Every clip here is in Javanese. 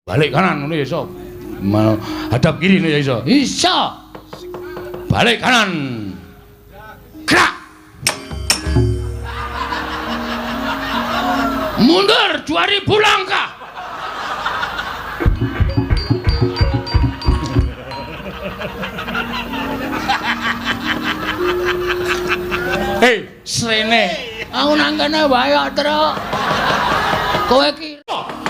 Balik kanan ngono ya iso. Hadap kiri ya iso. Iso. Balik kanan. Gerak. Mundur 2000 langkah. Hei, srene. Aku nang kene wae kok, Truk. Kowe ki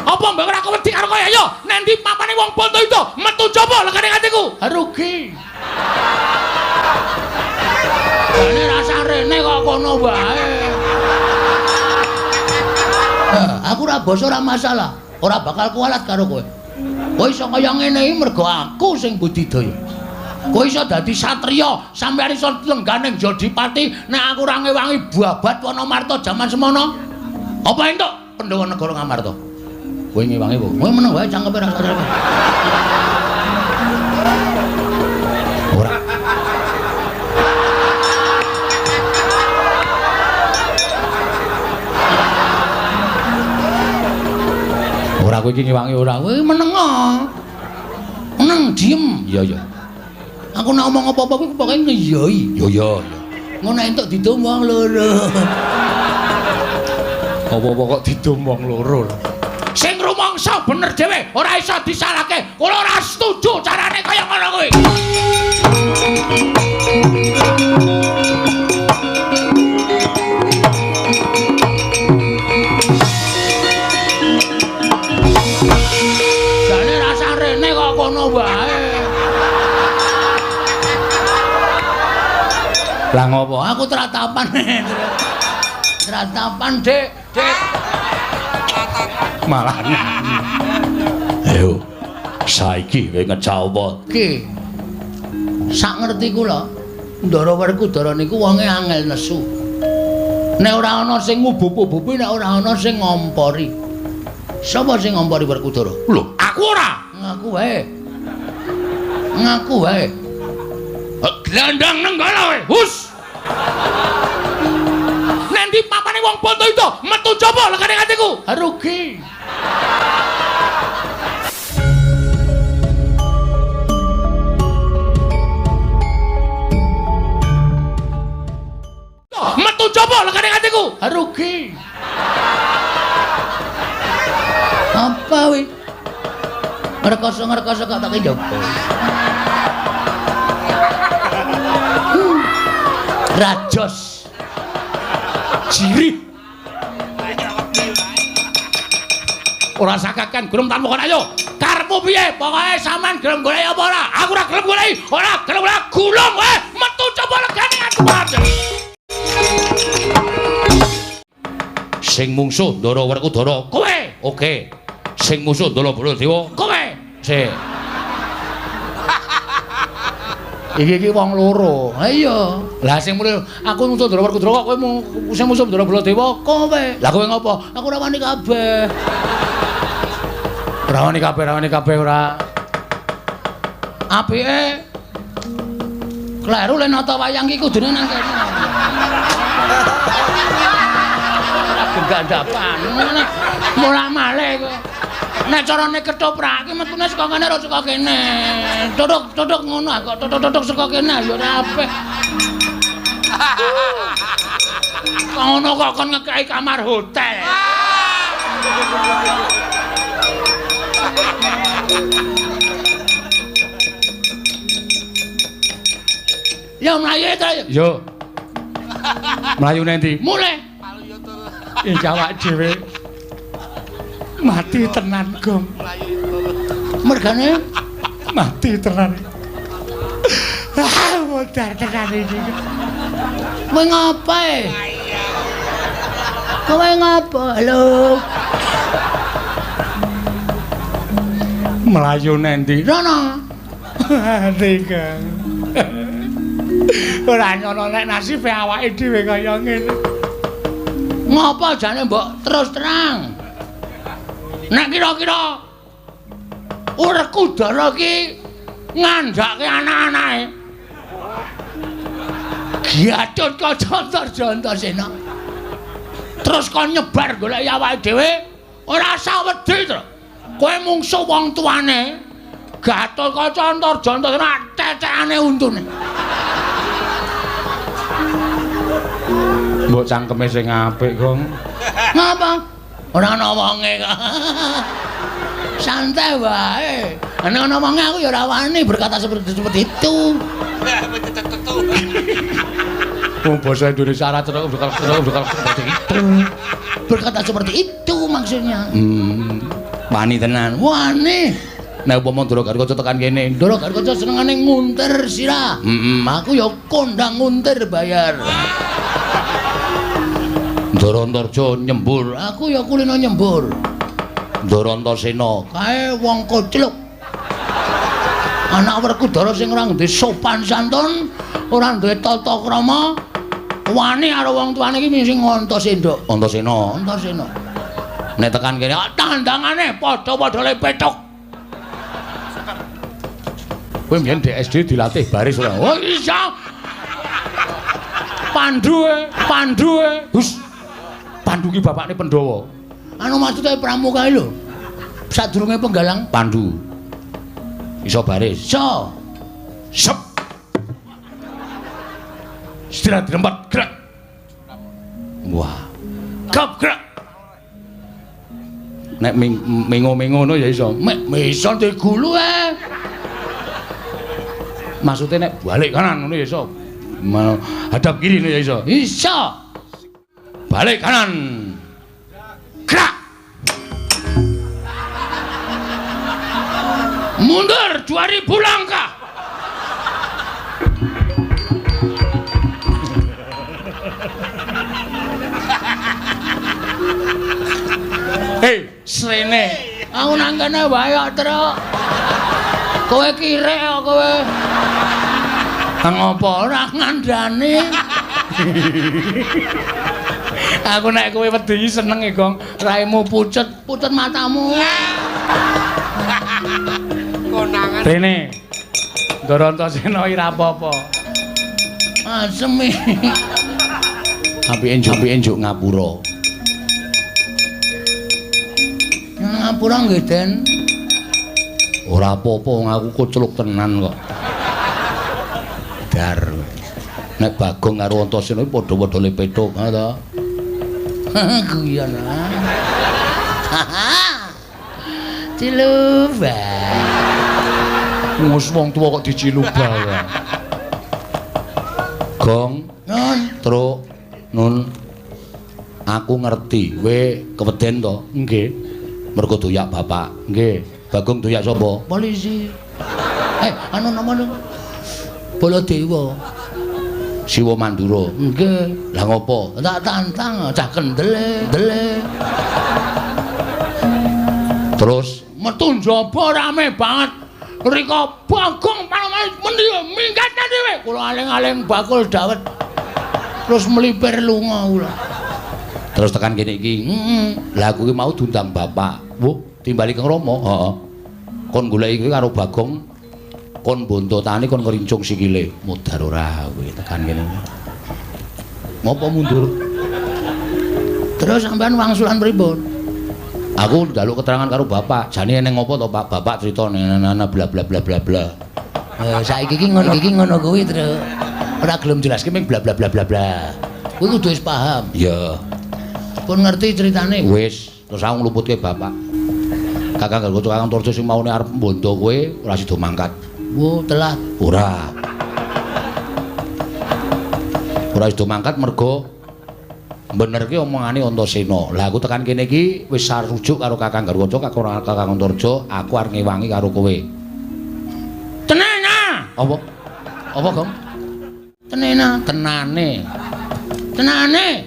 apa mbak ora wedi karo kowe ayo nek ndi papane wong bondo itu metu coba legane atiku rugi jane rasa rene kok kono wae aku ora basa ora masalah ora bakal kualat karo kowe kowe iso kaya ngene iki mergo aku sing budidaya kowe iso dadi satriya sampeyan iso lengganing Jodipati nek aku ora ngewangi babat Wonomarta jaman semono apa entuk Pandhawa negara Ngamarta kowe ngewangi po. Kowe meneng wae cangkepe ra sadar. Ora. Ora kowe iki ngewangi ora. Kowe meneng. Meneng diem. Iya iya. Aku nek omong apa-apa kuwi pokoke ngiyoi. Yo yo yo. Ngono entuk didum wong loro. Apa-apa kok didum wong loro. Sing rumangsa bener dhewe ora iso disalahke. Kula ora setuju carane kaya ngono kuwi. Jane rasa rene kok kono wae. Lah ngopo? Aku tratapan. Tratapan, Dik. Dik. Malah ayo saiki kowe ngecawa iki sak ngerti kula Ndara Werkudara niku wonge angel nesu nek ora ana sing ngubup-ubupi nek ora ana sing ngompori sapa sing ngompori Werkudara lho aku ora ngaku wae glandang nenggala kowe hus nanti papane wong bondo itu metu coba legane atiku rugi metu coba legane atiku rugi apa wi ngerkoso kok tak njogo rajos jirih ora sakakan gurung tanpa kon ayo karepmu piye pokoke sampean gelem golek apa ora aku ora gelem golek ora gelem ora gulung wae metu coba legane aku sing mungsuh Ndara Werkudara kowe oke sing musuh Ndara Baladewa kowe sik iki wong loro. Ha iya. Lah sing mulih aku musuh Ndara Werkudara kok kowe sing musuh Ndara Baladewa kowe. Lah kowe ngopo? Aku ora wani kabeh. Ora wani kabeh ora. Apike kleru len nata wayang iki kudune nang kene. Gendapan. Mulak malih kok. Nek carane ketoprake metune saka kene ora saka kene. Tutuk ngono kok tutuk saka kene ya ora apik. Ngono kok kon ngekeki kamar hotel. Ya mlayu ta ya. Yo. Mlayu endi? Mulih. Iki awak dhewe mati tenan gong mergane mati tenan modar tenan iki kowe ngapae kowe ngapa lho mlayu nendi rono Kang ora ngono nek nasibe awake dhewe kaya ngene ngapa jane mbok terus terang nek kira-kira Werkudara ki ngandhake anak-anake Gatot Kaca Antarjantasena terus kon nyebar golek awake dhewe ora usah wedi to kowe mungsuh wong tuane. Gatotkaca Antarja cecekane untune. Mbok cangkeme sing apik, Gong. Ngapa? Ora ana wonge kok. Santai wae. Nek ana wonge aku ya ora wani berkata seperti itu. Wong basa Indonesia ora seperti itu. Berkata seperti itu maksudnya. Wani tenan. Wani. Nek upama Ndara Garkaca tekan kene, Ndara Garkaca senengane nguntir sirah. Aku ya kondang nguntir bayar. Ndara Antarja nyembur, aku ya kulino nyembur. Ndara Antasena kae wong kocluk. Anak Werkudara sing ora duwe sopan santun, ora duwe tata krama, wani karo wong tuane iki sing Antasena. Antasena. Nek tekan kene tandangane padha-padha le petuk. Kowe mbiyen di SD dilatih baris ora? Oh iya. Pandu e. Gus. Pandu ki bapakne Pandhawa. Anu maksude pramuka lho. Sadurunge penggalang Pandu. Iso baris. Iso. Sep. Istirahat di tempat gerak. Wah. Gap gerak. Nek mengo-mengo ngono ya iso. Iso digulu Maksudnya nek balik kanan ngono ya iso. Hadap kiri ngono ya iso. Iso. Balik kanan. Gerak. Mundur 2000 langkah. Hei, srene. Aku nang kene wae kok, Truk. Kowe kirek kok kowe. Ngopo ora ngandani? Aku nek kowe wedi seneng e, Gong. Raimu pucet matamu. Konangan. Rene. Ndara Antasena ora apa-apa. Asem. Apike njuk ngapura. Ngapura nggih, Den. Ora apa-apa wong aku kocluk tenan kok. Dar. Nek Bagong karo Antasena padha-padha le petuk, ha to. Guyon Ciluba. Mus wong tuwa kok diciluba ya. Gong, Nun, Truk, Nun. Aku ngerti, kowe keweden to? Nggih. Mergo doyak bapak. Nggih. Bagong doyak sapa? Polisi. Anu namane Baladewa. Siwa Mandura. Nggih. Lah ngopo? Tak tantang cah kendele. Terus metu njaba rame banget. Rika Bagong panemane mendi minggat dhewe. Kula aling-aling bakul dawet. Terus melipir lunga kula. Terus tekan kene iki. Lah aku ki mau diundang bapak. Wuh, timbali Kang Rama. Heeh. Kon goleki iki karo Bagong. Kon bonto tani kon ngrincung sikile. Mudhar ora kowe tekan kene. Ngopo mundur? Terus sampean wangsulan pripun? Aku njaluk keterangan karo bapak. Jane eneng ngopo to, Pak? Bapak crita nana bla bla bla bla bla. Saiki iki ngono kuwi, Truk. Ora gelem jelaske ming bla bla bla bla bla. Kuwi kudu wis paham. Iya. Pun ngerti ceritane. Wis, terus aku ngluputke bapak. Kakang Garkaca Kakang Antarja sing maune arep mbondo kowe ora sida mangkat. Wo, telat. Ora. Ora sida mangkat mergo bener ki omongane Antasena. Lah aku tekan kene iki wis sarujuk karo Kakang Garkaca Kakang Antarja, aku arep ngewangi karo kowe. Tenena. Apa? Apa, Gong? Tenena. Tenane.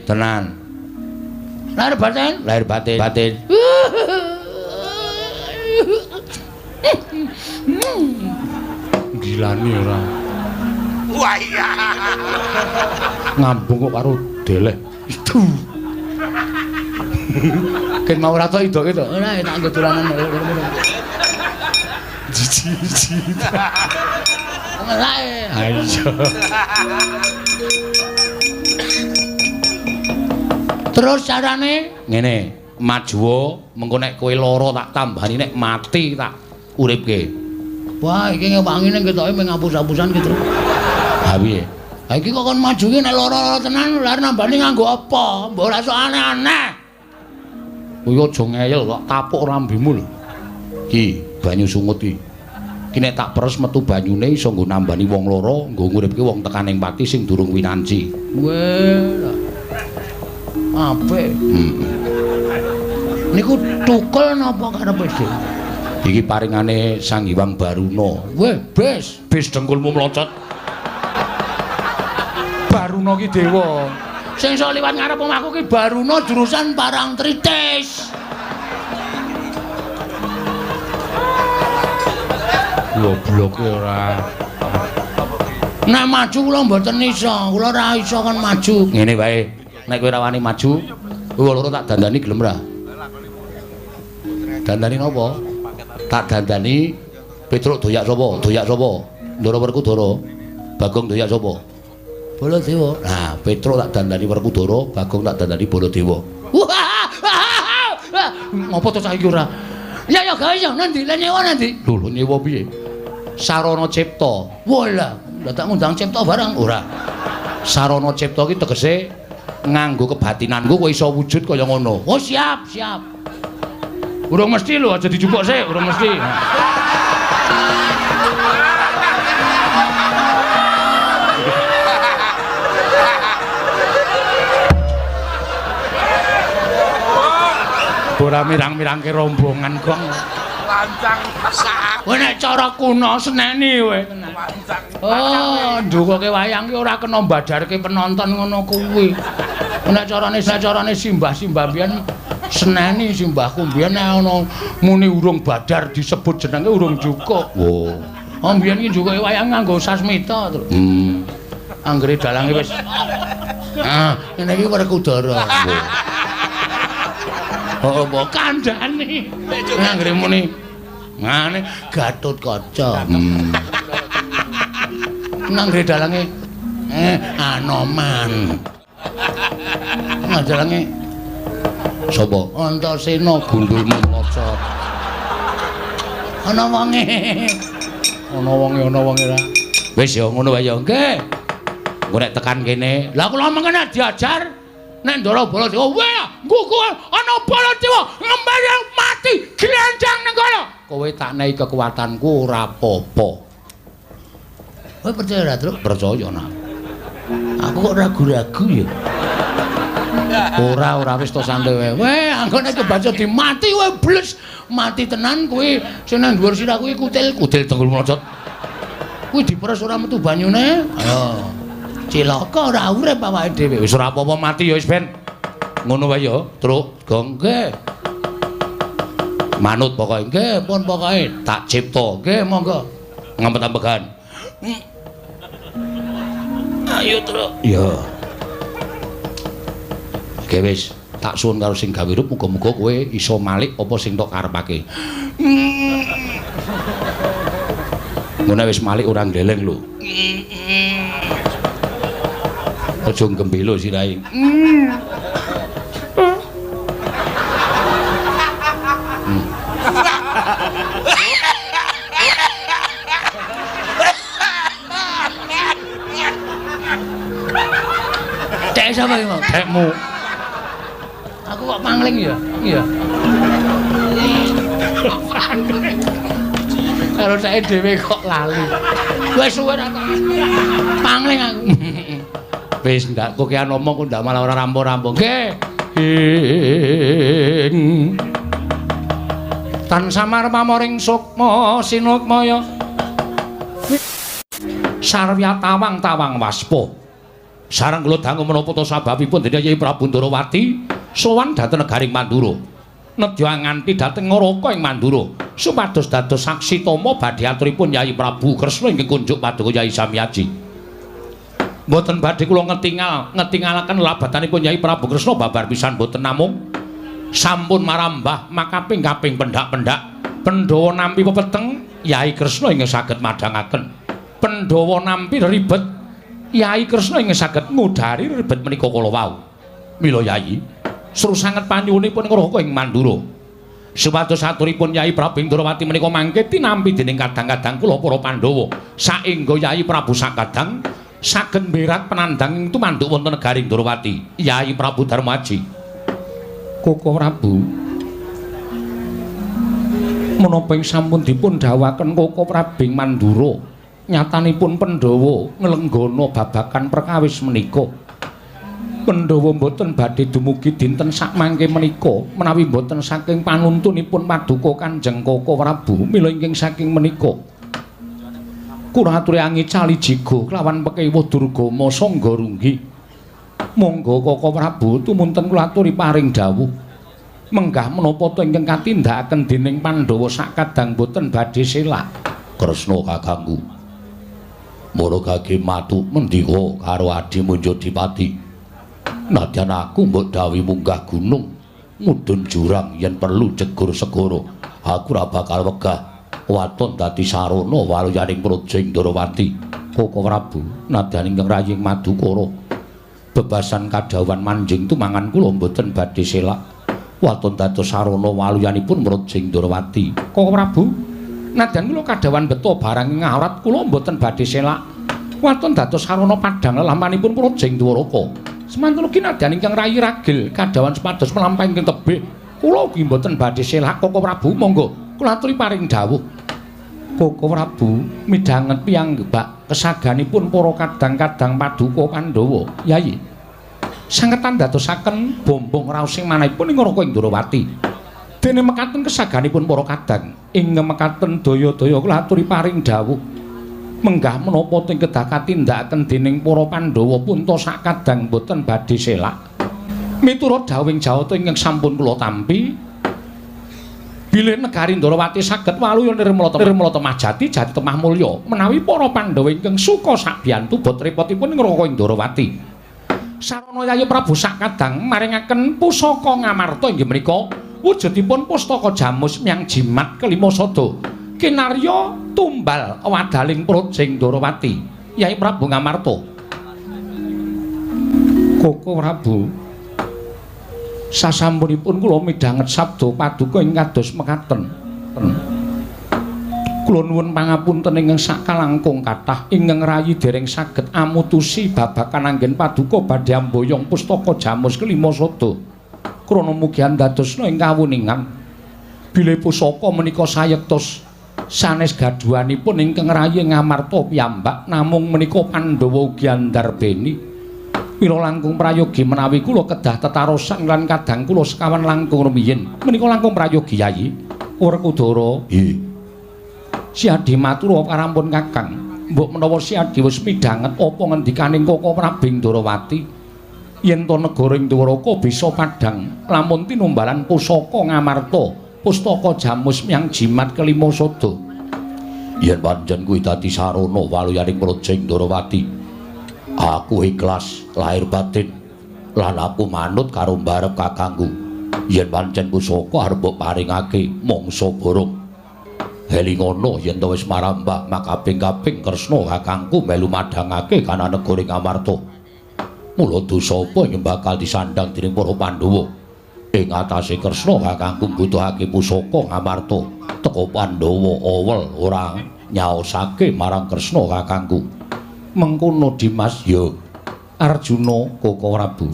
Tenan. Lahir batin. Gilane ora. Wah iya. Ngambung kok karo deleh. Itu. Ken mau ora to idoke to. Ora tak nggo dolanan. Jiji. Lae. Ayo. Terus carane ngene. maju mengko nek kowe lara tak tambani nek mati tak uripke. Wah, iki ngewangine ketoke mung ngapus-apusan ki, Tru. Ha piye? Ha iki kok kon maju ki nek lara tenan lare nambani nganggo apa? Mbok ora sok aneh-aneh. Kowe aja ngeyel kok tapuk rambemu lho. Ki, banyu sungut iki. Ki nek tak peres metu banyune iso nggo nambani wong lara, nggo nguripke wong tekaning pati sing durung winanci. Weh. Apik. Niku tukul napa karepe sih? Iki paringane Sang Hyang Baruna. Weh, bis dengkulmu mlocot. Baruna ki dewa. Sing iso liwat ngarep omahku ki Baruna jurusan Parangtritis. Goblok ora. Nek maju kula mboten iso, kula ora iso kon maju. Ngene wae, nek kowe ora wani maju, kowe loro tak dandani gelem ora? Dandani napa? Tak dandani Petruk doyak sapa? Doyak sapa? Ndara Werkudara. Bagong doyak sapa? Baladewa. Nah, Petruk tak dandani Werkudara, Bagong tak dandani Baladewa. Ngopo to saiki ora? Ya gawe ya nanti, lan nyewa nanti. Lho nyewa piye? Sarana Cipta. Walah, lah tak ngundang Cipta barang ora. Sarana Cipta ki tegese nganggo kebatinanku kowe iso wujud kaya ngono. Oh, siap. Urung mesti lho, aja dijupuk sik, urung mesti. Ora mirang-mirangke rombongan kok. Lancang sak. Kowe nek cara kuno seneni kowe. Oh, ndukuke wayang ki ora kena mbadarke penonton ngono kuwi. Nek carane simbah-simbah mbiyen seneni simbahku mbiyen nek ana muni urung badar disebut jenenge urung jukuk. Oh. Oh mbiyen ki jukuke wayang nganggo sasmita, Tru. Anggere dalange wis. Ah, ngene iki Werkudara. Oh, mbok kandhani. Anggere muni ngene Gatotkaca. Anggere dalange Anoman. Dalange sapa? Antasena gundulmu mlocot. Ana wonge ra. Wis ya ngono wae ya. Nggih. Engko nek tekan kene, lah kula mengkene diajar nek Ndara Baladewa, weh, ngguku ana Baladewa ngembayang mati glendang ning kono. Kowe tak nehi kekuatanku ora apa-apa. Kowe percaya ra, Truk? Percaya, Nak. Aku kok ragu-ragu ya. Ora wis to santai wae. Weh, anggone kebaca dimati kowe bles. Mati tenan kowe sing nang dhuwur sirah kuwi kutil tenggul mlocot. Kuwi diperes ora metu banyune. Ayo. Cilaka ora urip awake dhewe. Wis ora apa-apa mati ya wis ben. Ngono wae ya, Truk. Gong nggih. Manut pokoke nggih, pun pokoke tak cipta. Nggih, monggo. Ngampet-ampegan. Ayo, Truk. Ya. Oke wis, tak suwun karo sing gawe rup muga-muga kowe iso malik apa sing tok karepake. Ngono wis malik ora ndeleng lho. Aja gembelo sirahe. Cek sapa iki, Mas? Cekmu. Aku kok pangling ya? Iya. Karo ceke dhewe kok lali. Wis suwe ra pangling aku. Wis ndak kok ki ngomong kok ndak malah ora rampung-rampung. Nggih. Tan samar pamoring sukma sinukmaya. Sarya tawang-tawang waspa. Sareng kula dangu menapa ta sababipun dene Yai Prabu Ndarawati sowan dhateng negaring Mandura. Nedya nganti dhateng Ngaraka ing Mandura supados dados saksi tama badhe aturipun Yai Prabu Kresna inggih kunjuk paduka Yai Samyaji. Mboten badhe kula ngetingalaken labatanipun Yai Prabu Kresna babar pisan mboten namung sampun marambah makaping kaping pendak-pendak Pandhawa nampi pepeteng Yai Kresna inggih saged madhangaken. Pandhawa nampi ribet Yai Kresna inggih saged ngudari ribet menika kala wau. Mila Yai, Sru sanget panyuwunipun ngroko ing Mandura. Supados aturipun Yai Prabu Indrawati menika mangke tinampi dening kadang-kadang kula para Pandhawa saengga Yai Prabu sakadang saged mberat penandhang ing tumanduk wonten negari Indrawati. Yai Prabu Darmaji. Koko Prabu. Menapa ing sampun dipun dawuhaken Koko Prabu Mandura nyatanipun Pandhawa nglenggana babagan perkawis menika. Pandhawa mboten badhe dumugi dinten sakmangke menika menawi mboten saking panuntunipun Paduka Kanjeng Koko Prabu mila ingkang saking menika kula aturi angi cali jiga kelawan pekewa Durgama sangga runggi monggo Koko Prabu tumunten kula aturi paring dawuh menggah menapa to ingkang katindakaken dening Pandhawa sakadang boten badhe selak. Kresna kakangku mara gage matu mendika karo adimu Jodipati. Nadyan aku mbok dawuhi munggah gunung mudhun jurang yen perlu jegur segara aku ora bakal wegah waton dadi sarana waluyaning Projing Ndrawati. Koko Prabu nadyan ingkang raying Madukara bebasan kadhawuhan manjing tumangan kula mboten badhe selak waton dados sarana waluyanipun Projing Ndrawati. Koko Prabu nadyan kula kadhawuhan beto barang ing awrat kula mboten badhe selak waton dados sarana padhang lelamanipun Projing Dwaraka. Semanten ugi nadyan ingkang rayi ragil kadhawan supados melampahi ing tebih kula ugi mboten badhe selak. Koko Prabu monggo kula aturi paring dawuh. Koko Prabu midhanget piyambak kesaganipun para kadang-kadang Paduka Pandhawa. Yayi sanget ndadosaken bombong raos sing manahipun ing Raka Indrawati. Dene mekaten kesaganipun para kadang ing mekaten daya-daya kula aturi paring dawuh. Menggah menapa ting kedah katindakaken dening para Pandhawa punta sakadang boten badhe selak. Miturut dawuhing Jawata ingkang sampun kula tampi, bilih negari Ndrawati saged waluya nirmala temah jati jati temah mulya menawi para Pandhawa ingkang suka sakbiyantu bot repotipun ing Raka Indrawati. Sarana Yai Prabu sakadang maringaken pusaka ngamarta inggih menika wujudipun pustaka Jamus Myang Jimat kelima sada. Kinarya tumbal wadaling Projing Ndrawati. Yai Prabu Ngamarta. Koko Prabu sasampunipun kula midhanget sabda Paduka ing kados mekaten. Kula nuwun pangapunten ingkang sakalangkung kathah ingkang rayi dereng saged amutusi babagan anggen Paduka badhe amboyong pustaka Jamus kelima sada. Krana mugi andadosna ing kawuningan bilih pusaka menika sayektos sanes gaduhanipun ingkang rayi Ngamarta piyambak namung menika Pandhawa ugi andarbeni mila langkung prayogi menawi kula kedah tetarosan lan kadang kula sekawan langkung rumiyin menika langkung prayogi Yayi Werkudara. Si Adi matur parampun Kakang mbok menawa Si Adi wis midhanget apa ngendikaning Koko Prabu Ndrawati yen to negara Ndwaraka bisa padhang lamun tinumbalan pusaka Ngamarta pustaka Jamus Myang Jimat kelima sada. Yen pancen kuwi dadi sarana waluyaning Projing Ndrawati, aku ikhlas lahir batin lan aku manut karo mbarep kakangku. Yen pancen pusaka arep mbok paringake mangsa borong. Helingono yen to wis marambah makaping-kaping Kresna kakangku melu madhangake kana negara Ngamarta. Mula dosa apa ing bakal disandang dening para Pandhawa? Ing atase Kresna kakangku mbutuhake pusaka Ngamarta teka Pandhawa awel ora nyaosake marang Kresna kakangku. Mengkono Dimas ya Arjuna Koko Prabu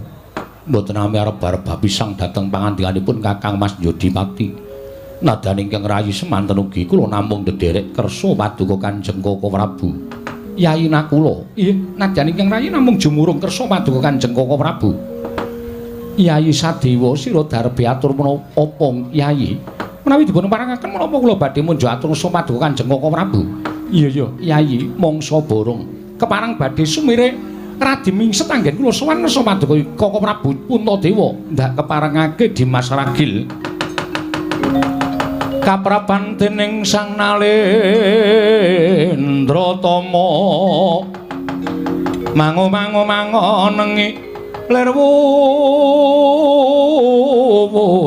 mboten nami arep-arep pisang dhateng pangandikanipun Kakang Mas Jodipati. Nadyan ingkang rayi semanten ugi kula namung ndederek kersa Paduka Kanjeng Koko Prabu. Yayi nakula nggih nadyan ingkang rayi namung jumurung kersa Paduka Kanjeng Koko Prabu. Yayi Sadewa sira darbe atur menapa Yayi? Menawi dipun parangaken menapa kula badhe munjuk atur kersa Paduka Kanjeng Koko Prabu? Iya Yayi mangsa borong keparang badhe sumire radi mingset anggen kula sowan kersa Paduka Koko Prabu Puntadewa ndak keparengake Dimas Ragil. Kapraban dening Sang Nalendratama mango-mango-mangonengi lerwu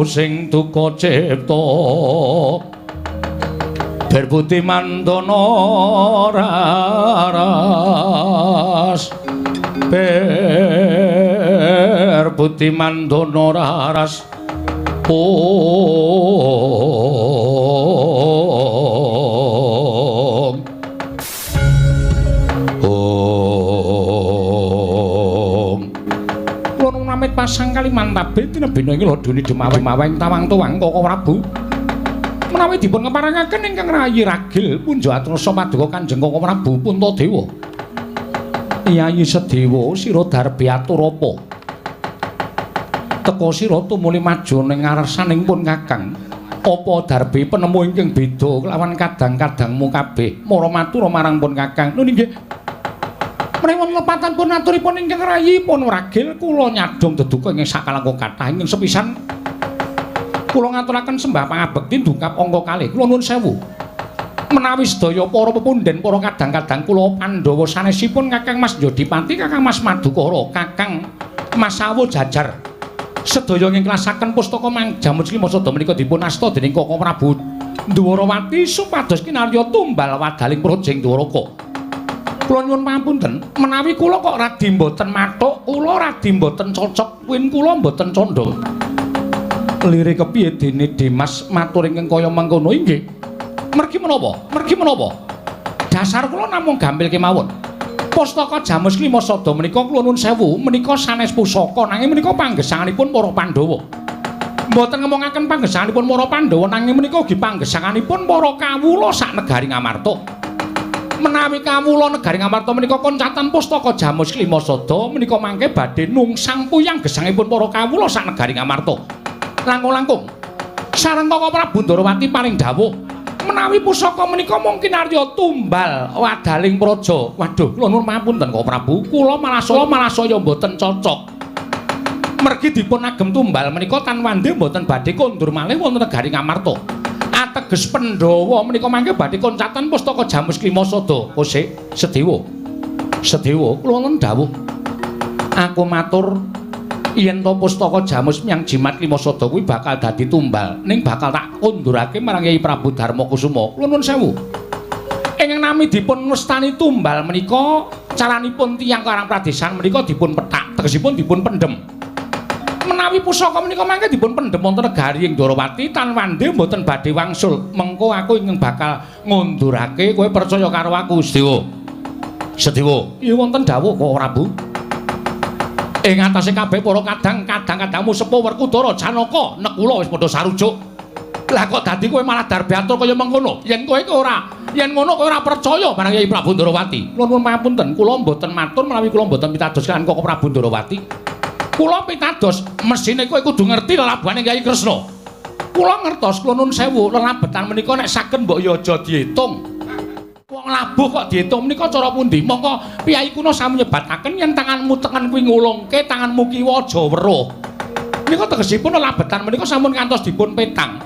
sing duka cipta berbuti mandana raras Ler Budi Mandana Raras Amit pasang Kalimantabe tinebina ing ladune Demaweng tawang tuwang Koko Prabu menawi dipun keparengaken ingkang rayi ragil punja atursa paduka Kanjeng Koko Prabu Puntadewa Yayi Sedewa sira darbe atur apa teka sira tumuli maju ning ngarsaning pun Kakang apa darbe penemu ingkang beda kelawan kadang-kadangmu kabeh mara matur marang pun Kakang lho nggih Mrewon lepatan pun aturipun ingkang rayi pun ragil kula nyadong deduka ing sakalangkung kathah ing sepisan kula ngaturaken sembah pangabekti dungkap angka kalih kula nuwun sewu menawi sedaya para pepunden para kadang-kadang kula Pandhawa sanesipun Kakang Mas Jodipati Kakang Mas Madukara Kakang Mas Sawu Jajar sedaya ngiklasaken pustaka Jamus Klimasada menika dipun asta dening Koko Prabu Dwarawati supados kinarya tumbal wadaling projeng Dwaraka kula nyuwun pangapunten menawi kula kok radi mboten mathuk kula radi mboten cocok kuwi kula mboten candha lire kepiye dene Dimas matur ingkang kaya mengkono inggih mergi menapa dasar kula namung gampil kemawon pustaka Jamus Klimasada menika kula nuwun sewu menika sanes pusaka nanging menika panggesanganipun para Pandhawa mboten ngomongaken panggesanganipun para Pandhawa nanging menika ugi panggesanganipun para kawula sak negari Ngamarta menawi kawula negari Ngamarta menika koncatan pustaka Jamus Klimasada menika mangke badhe nungsang puyang gesangipun para kawula sak negari Ngamarta. Langkung-langkung sareng Koko Prabu Ndarawati paring dawuh menawi pusaka menika mungkin arya tumbal wadaling praja. Waduh, kula nuwun pangapunten Koko Prabu, kula malah saya mboten cocok. Mergi dipun agem tumbal menika tanwande mboten badhe kondur malih wonten negari Ngamarta. Ateges Pandhawa menika mangke badhe koncatan pustaka Jamus Klimasada. Kose Sedewa kula nuwun dawuh. Aku matur yen to pustaka Jamus Myang Jimat Klimasada kuwi bakal dadi tumbal ning bakal tak kondurake marang Kyai Prabu Darmakusuma. Kula nuwun sewu. Ingkang nami dipun wastani tumbal menika caranipun tiyang Karang Pradesan menika dipun pethak, tegesipun dipun pendhem. Menawi pusaka menika mangke dipun pendhem wonten negari ing Ndarawati tanwande mboten badhe wangsul mengko aku ingkang bakal ngundurake kowe percaya karo aku Sedewa iya wonten dawuh Koko Prabu ing atase kabeh para kadang-kadangmu sepuh Werkudara Janaka nek kula wis padha sarujuk lah kok dadi kowe malah darbe atur kaya mengkono yen kowe ngono kowe ora percaya marang Kyai Prabu Ndarawati kula nuwun pangapunten kula mboten matur menawi kula mboten pitados kaliyan Koko Prabu Ndarawati kula pitados mesine kowe kudu ngerti lelabuhane Kyai Kresna. Kula ngertos kula nuwun sewu lelabetan menika nek saged mbok ya aja diitung. Wong labuh kok diitung menika cara pundi? Mongko piyai kuna sami nyebataken yen tanganmu tekan kuwi ngulungke tanganmu kiwa aja weruh. Menika tegesipun lelabetan menika sampun kantos dipun petang.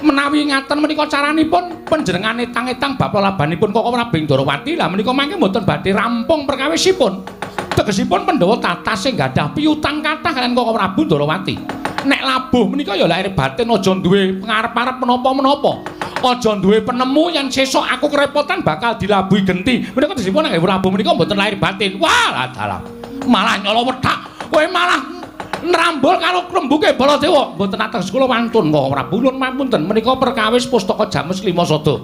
Menawi ngaten menika caranipun panjenengane etang-etang bab lelabanipun Koko Prabu Ndarawati lah menika mangke mboten badhe rampung perkawisipun. Tegesipun Pandhawa tatas sing gadah piutang kathah kaliyan Koko Prabu Ndarawati. Nek labuh menika ya lahir batin aja duwe pangarep-arep menapa-menapa. Aja duwe penemu yen sesuk aku kerepotan bakal dilabuhi genti. Menika tegesipun nek labuh menika mboten lahir batin. Wah, dalam. Malah nyala wedhak. Kowe malah nrambul karo rembuke Baladewa. Mboten ateges kula wantun Koko Prabu. Nuwun pamunten menika perkawis pustaka Jamus Klimasada.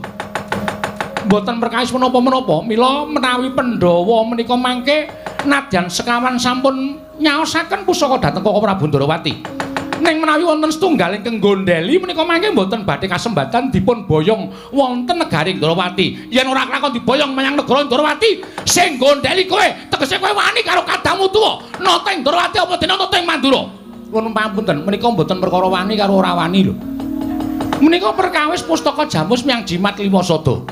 Mboten perkawis menapa-menapa. Mila menawi Pandhawa menika mangke nadyan sekawan sampun nyaosaken pusaka dhateng Koko Prabu Ndarawati. Ning menawi wonten setunggal ingkang nggondheli menika mangke mboten badhe kasembatan dipun boyong wonten negari Ndarawati. Yen ora kelakon diboyong menyang negara Ndarawati, sing nggondheli kowe tegese kowe wani karo kadangmu tuwa. Nata ing Ndarawati apa dina nata ing Mandura. Nuwun pamunten, menika mboten perkara wani karo ora wani lho. Menika perkawis pustaka Jamus Myang Jimat Klimasada.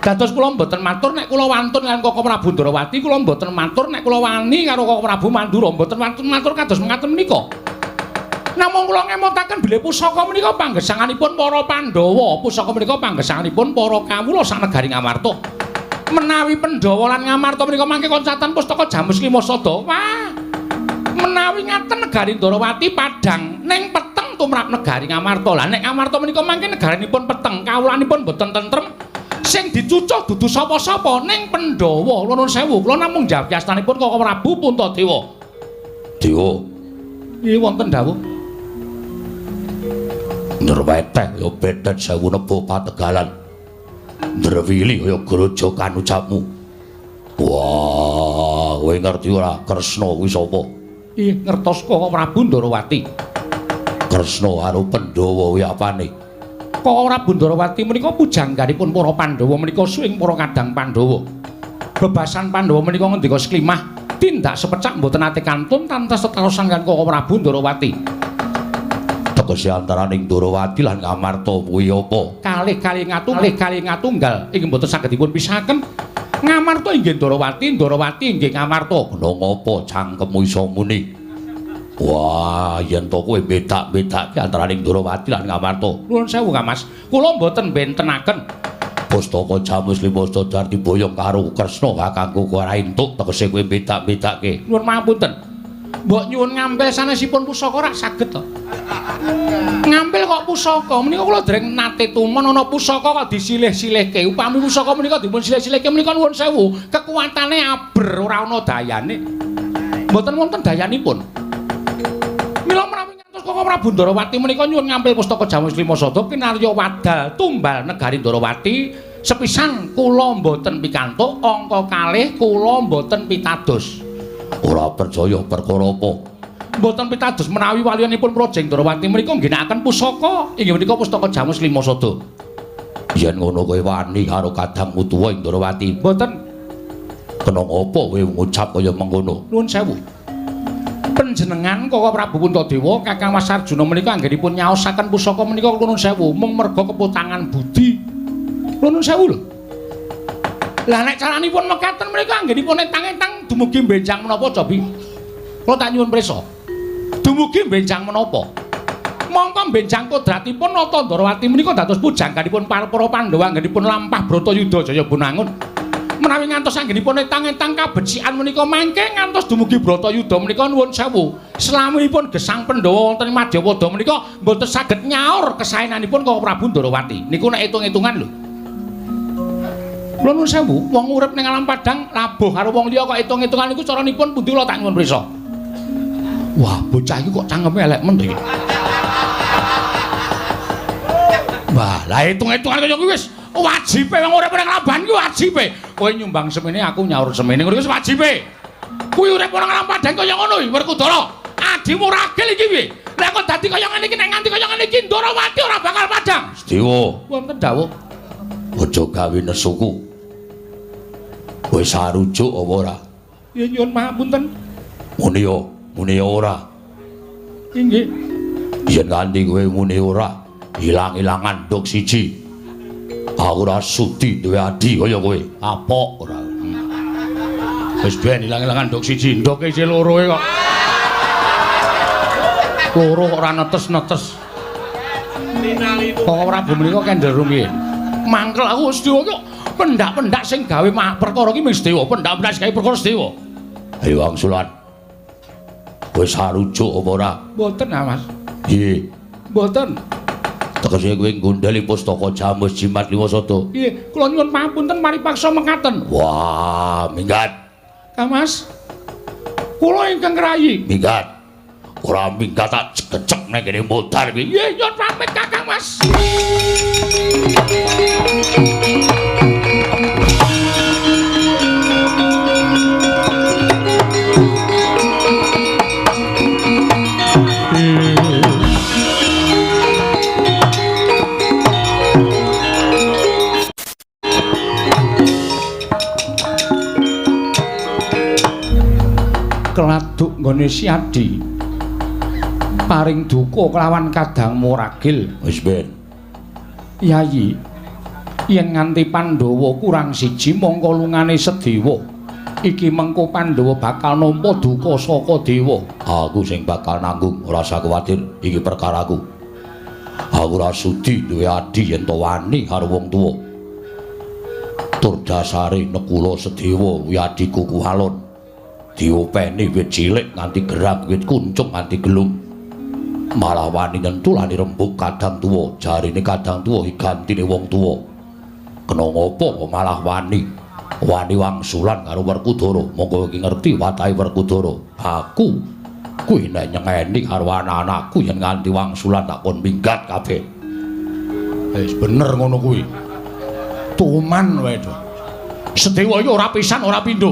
Dados kula mboten matur nek kula wantun kaliyan Koko Prabu Ndarawati, kula mboten matur nek kula wani karo Koko Prabu Mandura, mboten wantun matur kados mengaten menika. Namung kula ngemotaken bilih pusaka menika panggesanganipun para Pandhawa, pusaka menika panggesanganipun para kawula sak negari Ngamarta. Menawi Pandhawa lan Ngamarta menika mangke koncatan pustaka Jamus Klimasada. Wah. Menawi ngaten negari Ndarawati padhang ning peteng tumrap negari Ngamarta. Lah nek Ngamarta menika mangke negarinipun peteng, kawulanipun boten tentrem. Sing dicucuk dudu sapa-sapa ning Pandhawa. Kula nuwun sewu, kula namung jawab yastanipun Koko Prabu Puntadewa. Iya wonten dawuh. Nderweteh ya betet sewu nebo pategalan. Ndrewili kaya grojokan ucapmu. Wah, kowe ngerti ora Kresna kuwi sapa? Iya ngertos kok Prabu Ndarawati. Kresna karo Pandhawa kuwi apane? Kok Prabu Ndarawati menika pujangganipun para Pandhawa menika suing para kadang Pandhawa. Bebasan Pandhawa menika ngendika sklimah tindak sepecak mboten ate kantun tantes tetara sanggan kok Prabu Ndarawati. Tegese antaraning Ndarawati lan Ngamarta kuwi apa? Kalih ngatunggal inggih mboten saged dipun pisahaken. Ngamarta inggih Ndarawati, Ndarawati inggih Ngamarta. Kena ngapa cangkemmu iso muni? Wah, yen to kowe bedak-bedake antaraning Ndarawati lan Ngamarta. Nuwun sewu, Mas. Kula mboten bentenaken. Pustaka Jamus Limasta Darti boyong karo Kresna kakangku ora entuk tegese kowe bedak-bedake. Nuwun pangapunten. Mbok nyuwun ngampil sanesipun pusaka ora saged to. Ngampil kok pusaka menika kula dereng nate tumon ana pusaka kok disilih-silihke. Upami pusaka menika dipun silih-silihke menika nuwun sewu, kekuatane aber ora ana dayane. Mboten wonten dayanipun. Mila menawi ngantos Koko Prabu Ndarawati menika nyuwun ngampil pustaka Jamus Limasada kinarya wadal tumbal negari Ndarawati, sepisan kula mboten pikantuk, angka kalih kula mboten pitados. Ora percaya perkara apa? Mboten pitados menawi waliyanipun Projeng Ndarawati menika ngginakaken pusaka, inggih menika pustaka Jamus Limasada. Yen ngono kowe wani karo kadangmu tuwa ing Ndarawati. Mboten. Kena ngapa kowe ngucap kaya mengkono? Nuwun sewu. Panjenengan Koko Prabu Puntadewa Kakang Mas Arjuna menika anggenipun nyaosaken pusaka menika nuwun sewu mung merga keputangan budi. Nuwun sewu lho. Lah nek caranipun mekaten menika anggenipun entang-entang dumugi benjang menapa Cobi? Kula tak nyuwun prisa. Dumugi benjang menapa? Mongko benjang kodratipun Nata Ndarawati menika dados pujangganipun para Pandhawa anggenipun lampah Bratayuda Jaya Bunangun. Menawi ngantos anggenipun entang-entang kabecikan menika mangke ngantos dumugi Bratayuda menika nuwun sewu. Slaminipun gesang Pandhawa wonten ing Madyapada menika mboten saged nyaur kesaenanipun Koko Prabu Ndarawati. Niku nek itung-itungan lho. Kula nuwun sewu, wong urip ning alam padang labuh karo wong liya kok itung-itungan niku caranipun pundi kula tak nyuwun prisa. Wah, bocah iki kok cangkeme elek men iki. Wah, lah itung-itungan kaya kuwi wis wajibe wong urip ning lamban iki wajibe. Kowe nyumbang semene aku nyaur semene ngono wis wajibe. Kuwi urip ning alam padang kaya ngono iki Werkudara. Adimu ragil iki piye? Lah kok dadi kaya ngene iki nek nganti kaya ngene iki Ndarawati ora bakal padang. Sedewa. Wonten dawuh. Aja gawe nesuku. Kowe sarujuk apa ora? Ya nyuwun pangapunten. Muni ora. Inggih. Yen nganti kowe muni ora, ilang-ilangan nduk siji. Aku ora sudi duwe adi kaya kowe. Apok ora. Wis ben ilang-ilangan nduk siji, nduke isih loro kok. Loro kok ora netes-netes. Kok Prabu menika kendel rumiyin. Mangkel aku Sedewa kok pendak-pendak sing gawe perkara iki mung Sedewa, pendak-pendak sing gawe perkara Sedewa. Ayo wangsulan. Kowe sarujuk apa ora? Mboten, Mas. Nggih. Mboten. Tegese kowe nggondheli pustaka Jamus Jimat Limasada. Nggih, kula nyuwun pangapunten maripaksa mekaten. Wah, minggat. Kang Mas. Kula ingkang rayi. Minggat. Ora minggat tak cecek nek kene modar iki. Nggih, nyuwun pamit Kakang Mas. Keladuk nggone Siadi paring duka kelawan kadangmu ragil. Wis ben. Yayi, yen nganti Pandhawa kurang siji mongko lungane Sedewa. Iki mengko Pandhawa bakal nampa duka saka dewa. Aku sing bakal nanggung, ora usah kuwatir, iki perkaraku. Aku ora sudi duwe adi yen to wani karo wong tuwa. Tur dasare nekula Sedewa kuwi adiku Kuhalon. Diopeni wit cilik nganti gerak, wit kuncung nganti gelung. Malah wani nyentulani rembug kadang tuwa, jarine kadang tuwa igantine wong tuwa. Kena ngopo kok malah wani? Wani wangsulan karo Werkudara. Monggo iki ngerti watahe Werkudara. Aku kuwi nek nyengeni karo anak-anakku yen nganti wangsulan tak kon minggat kabeh. Wis bener ngono kuwi. Tuman wae to. Sedewa iki ora pisan ora pindho.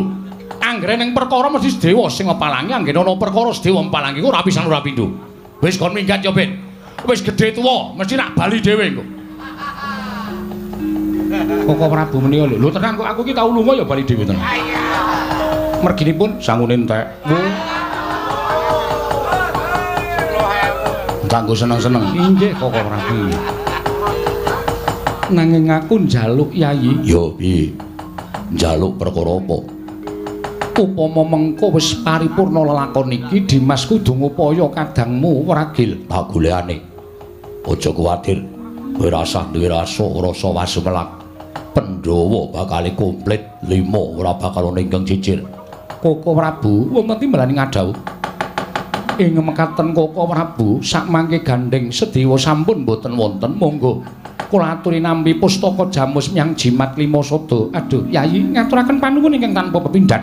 Anggere ning perkara mesti sedewa sing ngepalangi, anggere ana perkara sedewa mpalangi ora pisan ora pindho. Wis kon minggat yo, Ben. Wis gedhe tuwa, mesti nak bali dhewe engko. Koko Prabu menika lho. Lho tenan kok aku iki tau lunga ya bali dhewe tenan. Merginipun sangune entek. Kanggo seneng-seneng. Inggih Koko Prabu. Nanging aku njaluk Yayi. Yo piye? Njaluk perkara apa? Upama mengko wis paripurna lelakon iki, Dimas kudu ngupaya kadangmu Wragil. Tak golekane. Aja kuwatir. Kowe rasah duwe rasa Wasumelak. Pandhawa bakal komplit 5 ora bakal ana ingkang cicir. Koko Prabu wonten timbalan ngadhawuh. Ing mekaten Koko Prabu sak mangke gandeng sedewa sampun boten wonten, monggo kula aturi nampi pustaka jamus nyang jimat lima sada. Aduh Yayi ngaturaken panuwun ingkang tanpa pepindhan.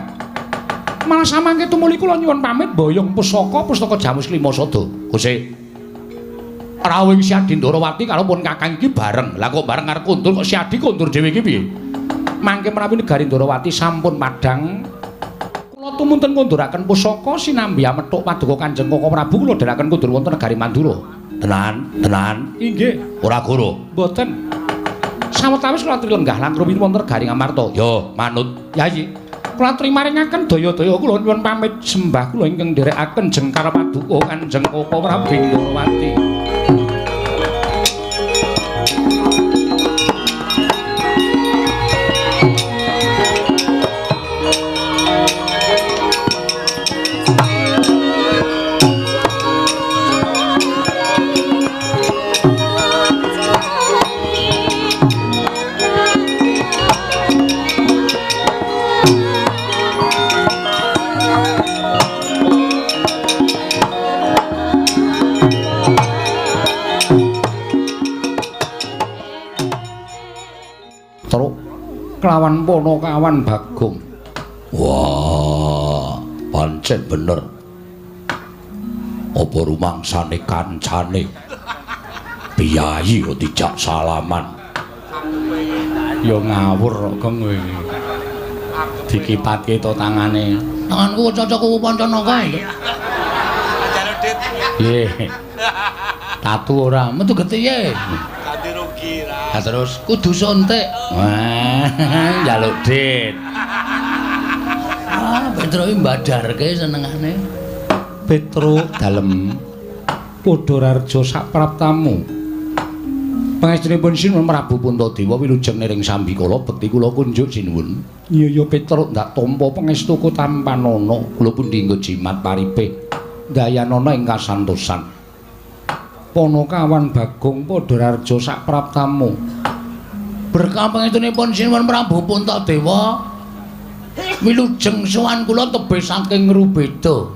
Malah samangke tumuli kula nyuwun pamit boyong pustaka jamus lima sada. Gusti Rawing Si Adi Ndarawati karo pun kakang iki bareng. Lah kok bareng karo kundur kok Si Adi kundur dhewe iki piye? Mangke menawi negari Ndarawati sampun padhang, kula tumunten kunduraken pusaka sinambi amethuk paduka Kanjeng Koko Prabu kula dherekaken kundur wonten negari Mandura. Tenan. Inggih. Ora goro. Mboten. Sawetawis kula aturi lenggah lan rumiyin wonten negari Ngamarta. Yo, manut. Yayi. Kula aturi maringaken daya-daya kula nyuwun pamit sembah kula ingkang nderekaken jengkar paduka Kanjeng Koko Prabu Ndarawati. Kelawan Ponokawan Bagong. Wah, pancen bener. Apa rumangsane kancane Piyayi kok dijak salaman. Ya ngawur kok kowe. Dikipatke to tangane. Tanganku cocok ku pancana kae. Jaluk dit. Nggih. Tatu ora, metu getihe. Terus kudu sontek. Wah, njaluk dit. Petro iki mbadarke senengane. Petro dalem padha rarja sak praptamu. Pangestunipun sinuwun Prabu Puntadewa wilujeng niring sambikala bekti kula kunjuk sinuwun. Iya Petro ndak tampa pangestuku tanpa nana kula pundi nggo jimat paripe dayanana ing kasantosan. Ponokawan Bagong padha rarja sak praptamu. Berkah pangestunipun sinuwun Prabu Puntadewa wilujeng sowan kula tebih saking Rubeda.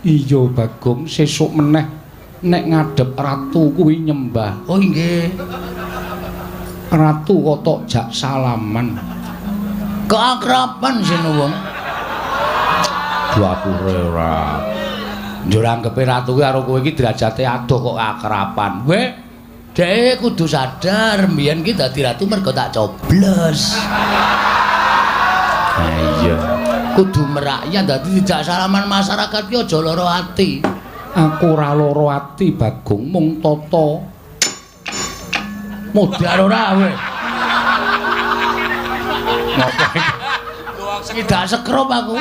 Iya Bagong, sesuk meneh nek ngadhep ratu kuwi nyembah. Oh nggih. Ratu kotok jak salaman. Keakraban sinuwun. Duapure ora. Njur anggepe ratu kuwi karo kowe iki derajate adoh kok akraban. Weh, dhek kudu sadar mbiyen ki dadi ratu mergo tak coblos. Ha iya. Kudu merakyat dadi dijak salaman masyarakat ki aja lara ati. Aku ora lara ati Bagong mung tata. Modar ora kowe. Napa iki? Tidak sekrup aku.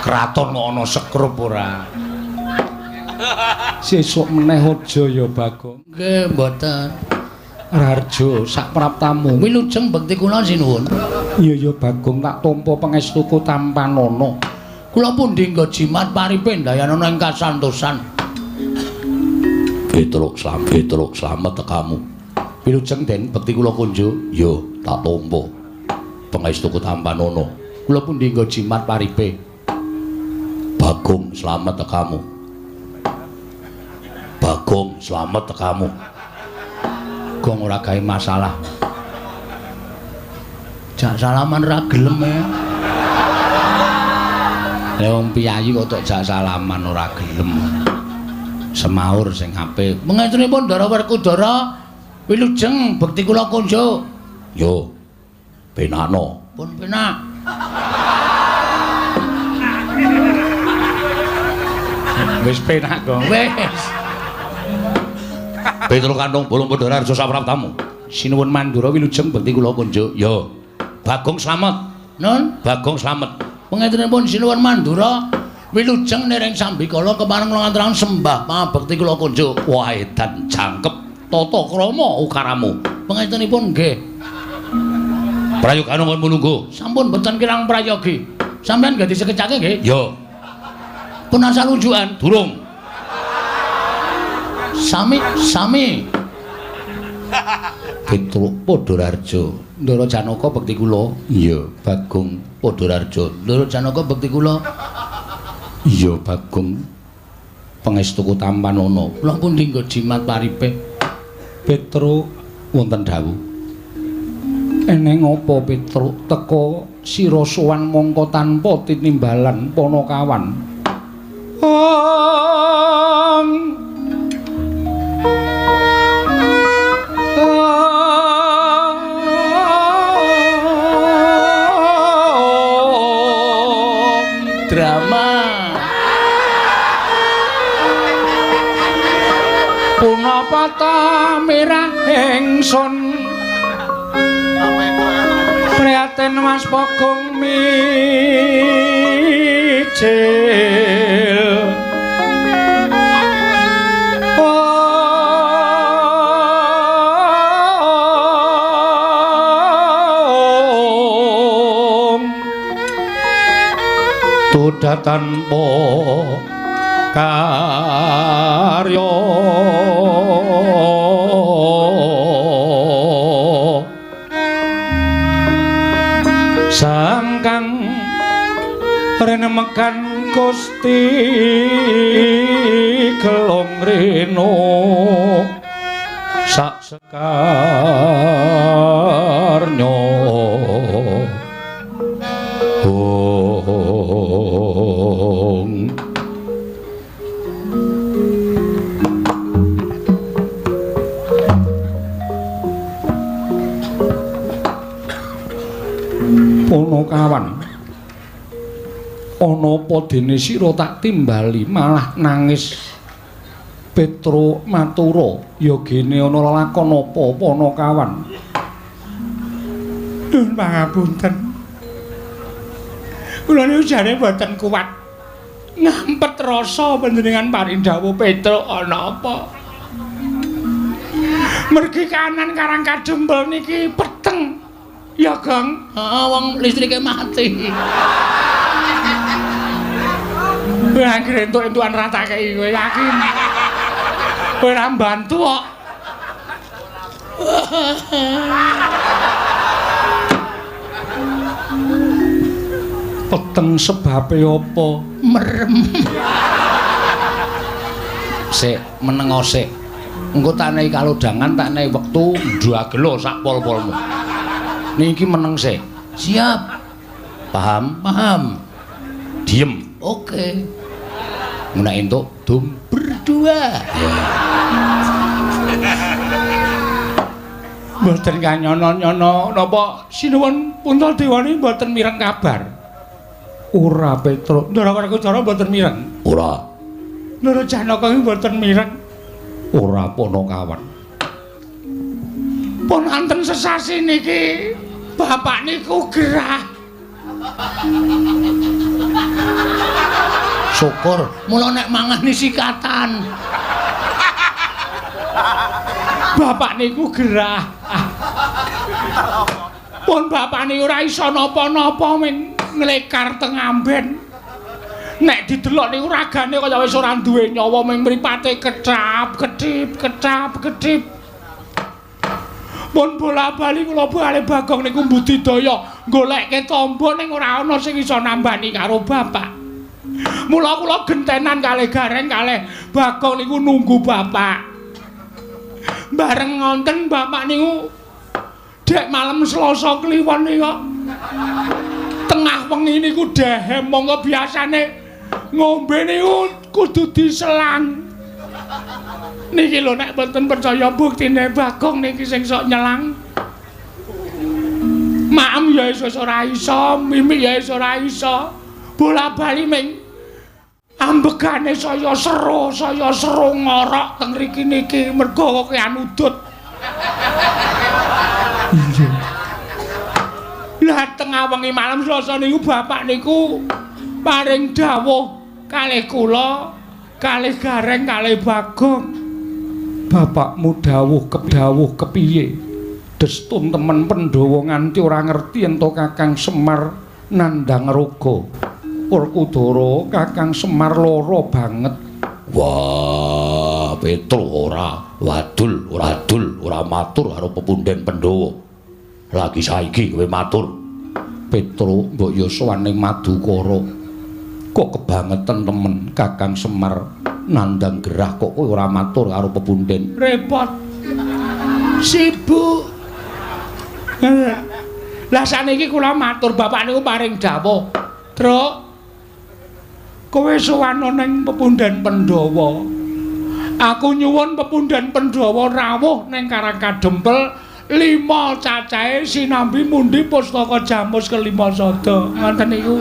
Kraton kok ana sekrup ora. Sesuk meneh aja ya Bagong. Nggih, mboten. Rarja sak praptamu. Wilujeng bekti kula sinuwun. Iya ya Bagong, tak tampa pangestuku tanpa nana. Kula pundi nggo jimat paripe dayanana ing kasantosan. Petruk slamet tekamu. Wilujeng den bekti kula kunjuk. Yo, tak tampa pangestuku tanpa nana. Kula pundi nggo jimat paripe. Bagong slamet tekamu. Bagong slamet tekamu. Gong ora gawe masalah. Jak salaman ra gelem. Lah wong piyayi kok tok jak salaman ora gelem. Semaur sing apik. Mengaturipun Ndara Werkudara wilujeng bekti kula kunjuk. Yo. Penakno. Pun penak. Wis penak kok. Wis. Petro Kantong Bolong Padha Raja sapraptamu. Sinuwun Mandura wilujeng bekti kula kunjuk. Yo. Bagong slamet. Nun, Bagong slamet. Pengaturipun Sinuwun Mandura wilujeng nering sambikala kepareng ngaturaken sembah pangabekti kula kunjuk. Wah edan jangkep tata krama ukaramu. Pengaturipun nggih. Prayoga nuwun mulungguh. Sampun boten kirang prayogi. Sampeyan gadhi sekecake nggih? Yo. Pun asal unjukan? Durung. Sami. Petruk Padhararja. Ndara Janaka bekti kula. Iya, Bagong Padhararja. Ndara Janaka bekti kula. Iya, Bagong. Pangestuku tampan ana. Kula pun dinggo jimat paripe. Petruk wonten dawuh. Eneng apa Petruk teka sira sowan mangka tanpa tinimbalan Panakawan. Drama punapa ta mirah ingsun prihatin Mas Bagong mijil tanpa karya sangkang renemekan Gusti gelong reno sak sekarnya Panakawan ana apa dene sira tak timbali malah nangis Petro matura ya gene ana lakon apa Panakawan. Nuwun pangapunten. Kula niku jare boten kuat ngampet rasa panjenengan parindhawuh Petro ana apa. Mergi kanan karang kadempel niki peteng. Ya, Gang. Heeh, wong listrike mati. Kowe anggere entuk-entukan ratake kowe yakin. Kowe ora mbantu kok. Peteng sebabe apa? Merem. Sik, menengo sik. Engko tak nehi kalodhangan, tak nehi wektu ndagelo sak pol-polmu. Niki meneng sih. Siap. Paham? Paham. Diem. Oke. Muna entuk dum berdua. Ya. Mboten kanyono-nyono napa sinuwun Puntadewa niki mboten mireng kabar. Ora Petro. Ndara Werkudara mboten mireng. Ora. Ndara Janaka niki mboten mireng. Ora Panakawan. Pun anten sesasi niki bapak niku gerah. Syukur, mula nek mangani sikatan. Bapak niku gerah. Pun bapak niku ora iso napa-napa men nglekar teng amben. Nek didelok niku ragane kaya wis ora duwe nyawa ming mripate kecap-kedip. Pun bola-bali kula bali Bagong niku mbudidaya goleke tamba ning ora ana sing iso nambani karo bapak. Mula kula gentenan kalih Gareng kalih Bagong niku nunggu bapak. Bareng ngonten bapak niku dek malam Selasa kliwon niku tengah Wah, wengi niku dehem monggo biasane ngombe niku kudu diselang. Niki lho nek mboten percaya buktine Bagong niki sing sok nyelang. Maem ya iso ora iso, mimik ya iso ora iso. Bola-bali ming ambegane saya sero ngorok teng mriki niki mergo kean udut. Iya. Lah tengah wengi malam Selasa niku bapak niku paring dawuh kalih kula, kalih Gareng, kalih Bagong. Bapakmu dawuh kepiye? Destun temen Pandhawa nganti ora ngerti ento Kakang Semar nandhang raga. Werkudara Kakang Semar lara banget. Wah, Petro ora matur karo pepundhen Pandhawa. Lagi saiki kowe matur. Petro mbok ya sowan ning Madukara. Kok kebangetan temen Kakang Semar nandhang gerah kok kowe ora matur karo pepundhen. Repot. Sibuk. Lah saniki kula matur bapak niku paring dawuh. Truk. Kowe sowan ning pepundhen Pandhawa. Aku nyuwun pepundhen Pandhawa rawuh ning Karang Kadempel 5 cacahe sinambi mundi pustaka Jamus kelima sada. Ngoten niku.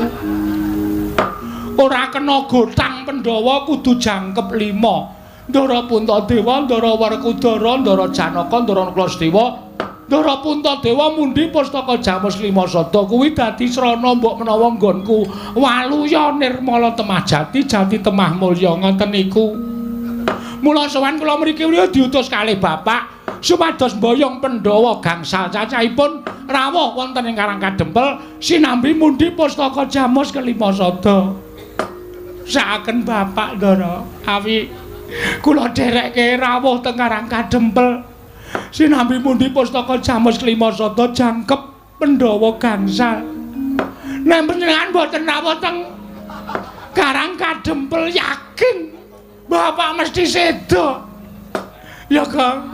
Ora kena gotang Pandhawa kudu jangkep 5. Ndara Puntadewa, Ndara Werkudara, Ndara Janaka, Ndara Klasdewa, Ndara Puntadewa mundi pustaka Jamus kelima sada kuwi dadi srana mbok menawa nggonku Waluya Nirmala Temahjati Jati Temah Mulya ngoten niku. Mula sowan kula mriki diutus kalih bapak supados mboyong Pandhawa gangsal cacahipun rawuh wonten ing Karang Kadempel sinambi mundi pustaka Jamus kelima sada. Sakaken bapak Ndara awi kula dherekke rawuh teng Karang Kadempel sinambi mundi pustaka Jamus kelima sada jangkep Pandhawa gangsal. Nek panjenengan mboten rawuh teng Karang Kadempel yakin bapak mesti sedo. Ya Kang.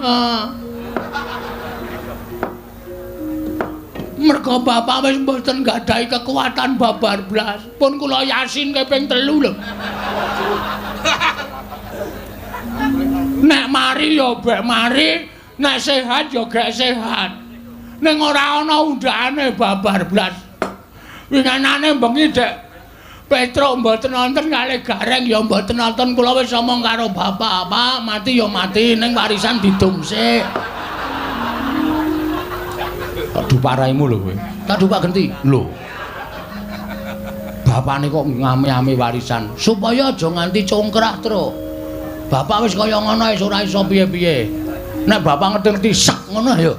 Mergo bapak wis mboten gadahi kekuatan babar blas. Pun kula Yasin keping 3 lho. Nek mari ya bek mari, nek sehat ya gek sehat. Ning ora ana undhane babar blas. Winganane bengi Dek Petro mboten nonton kalih Gareng ya mboten nonton kula wis omong karo bapak, Pak, mati ya mati ning warisan didumsik. Aduh paraimu lho kowe. Kadhu Pak Genti. Lho. Bapakne kok ngami-ami warisan supaya aja nganti congkrah, Tru. Bapak wis kaya ngono wis ora iso piye-piye. Nek bapak ngerti-ngerti sek ngono ya.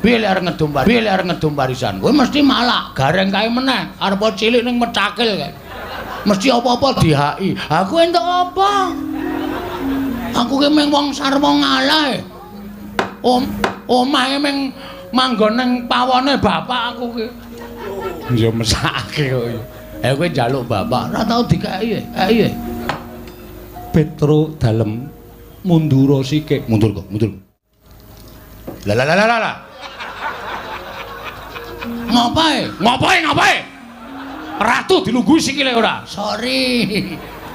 Piye lek arep ngedum warisan? Kowe mesti malak, Gareng kae meneh, arep cilik ning Mecakil kae. Mesti apa-apa dihaki. Aku entuk apa? Aku ki mung wong sarwa ngalah. Omahe mung manggon ning pawone bapak aku ki. Ya mesake kok. Kowe njaluk bapak ora tau dikeki. Ayo. Petro dalem mundur sikik. Mundur kok, mundur. Lah. Ngapae? Ratu dilungguhi sikile ora. Sorry.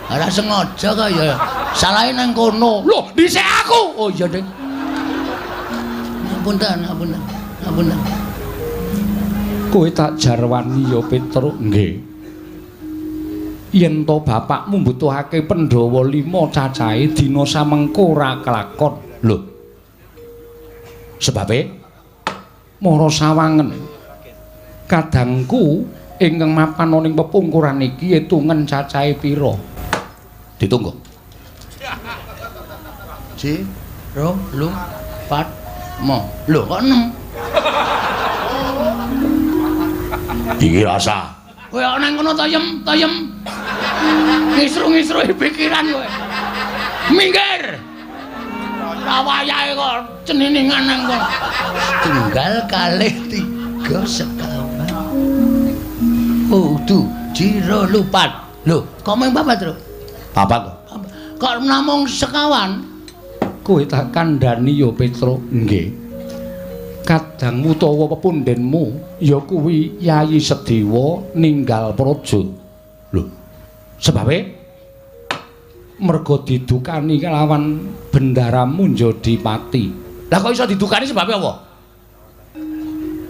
Ora sengaja kok ya. Salahe nang kono. Loh, dhisik aku. Oh iya, Ding. Ngapunten. Kowe tak jarwani ya Petro. Nggih. Yen to bapakmu mbutuhake Pandhawa 5 cacahe dina samengko ora kelakon. Lho. Sebabe mara sawangen. Kadangku ingkang mapan ning pepungkuran iki etungen cacahe pira? Ditunggu. 1 2 3 4 5. Lho kok 6? Iki rasa. Kowe kok nang kono toyem. Ngisru-ngisru pikiran kowe. Minggir. Rawayahe kok ceniningan nang kono. Tunggal kalih 3 sekawan. Kudu jiro lupat. Lho, kok mung papat, Tru? Papat kok. Kok namung sekawan? Kowe tak kandhani ya, Petro. Nggih. kadang utawa pepundhenmu ya kuwi Yayi Sedewa ninggal praja. Lho, sebabe merga didukani kelawan bendaramu Jodipati. Lah kok iso didukani sebabe apa?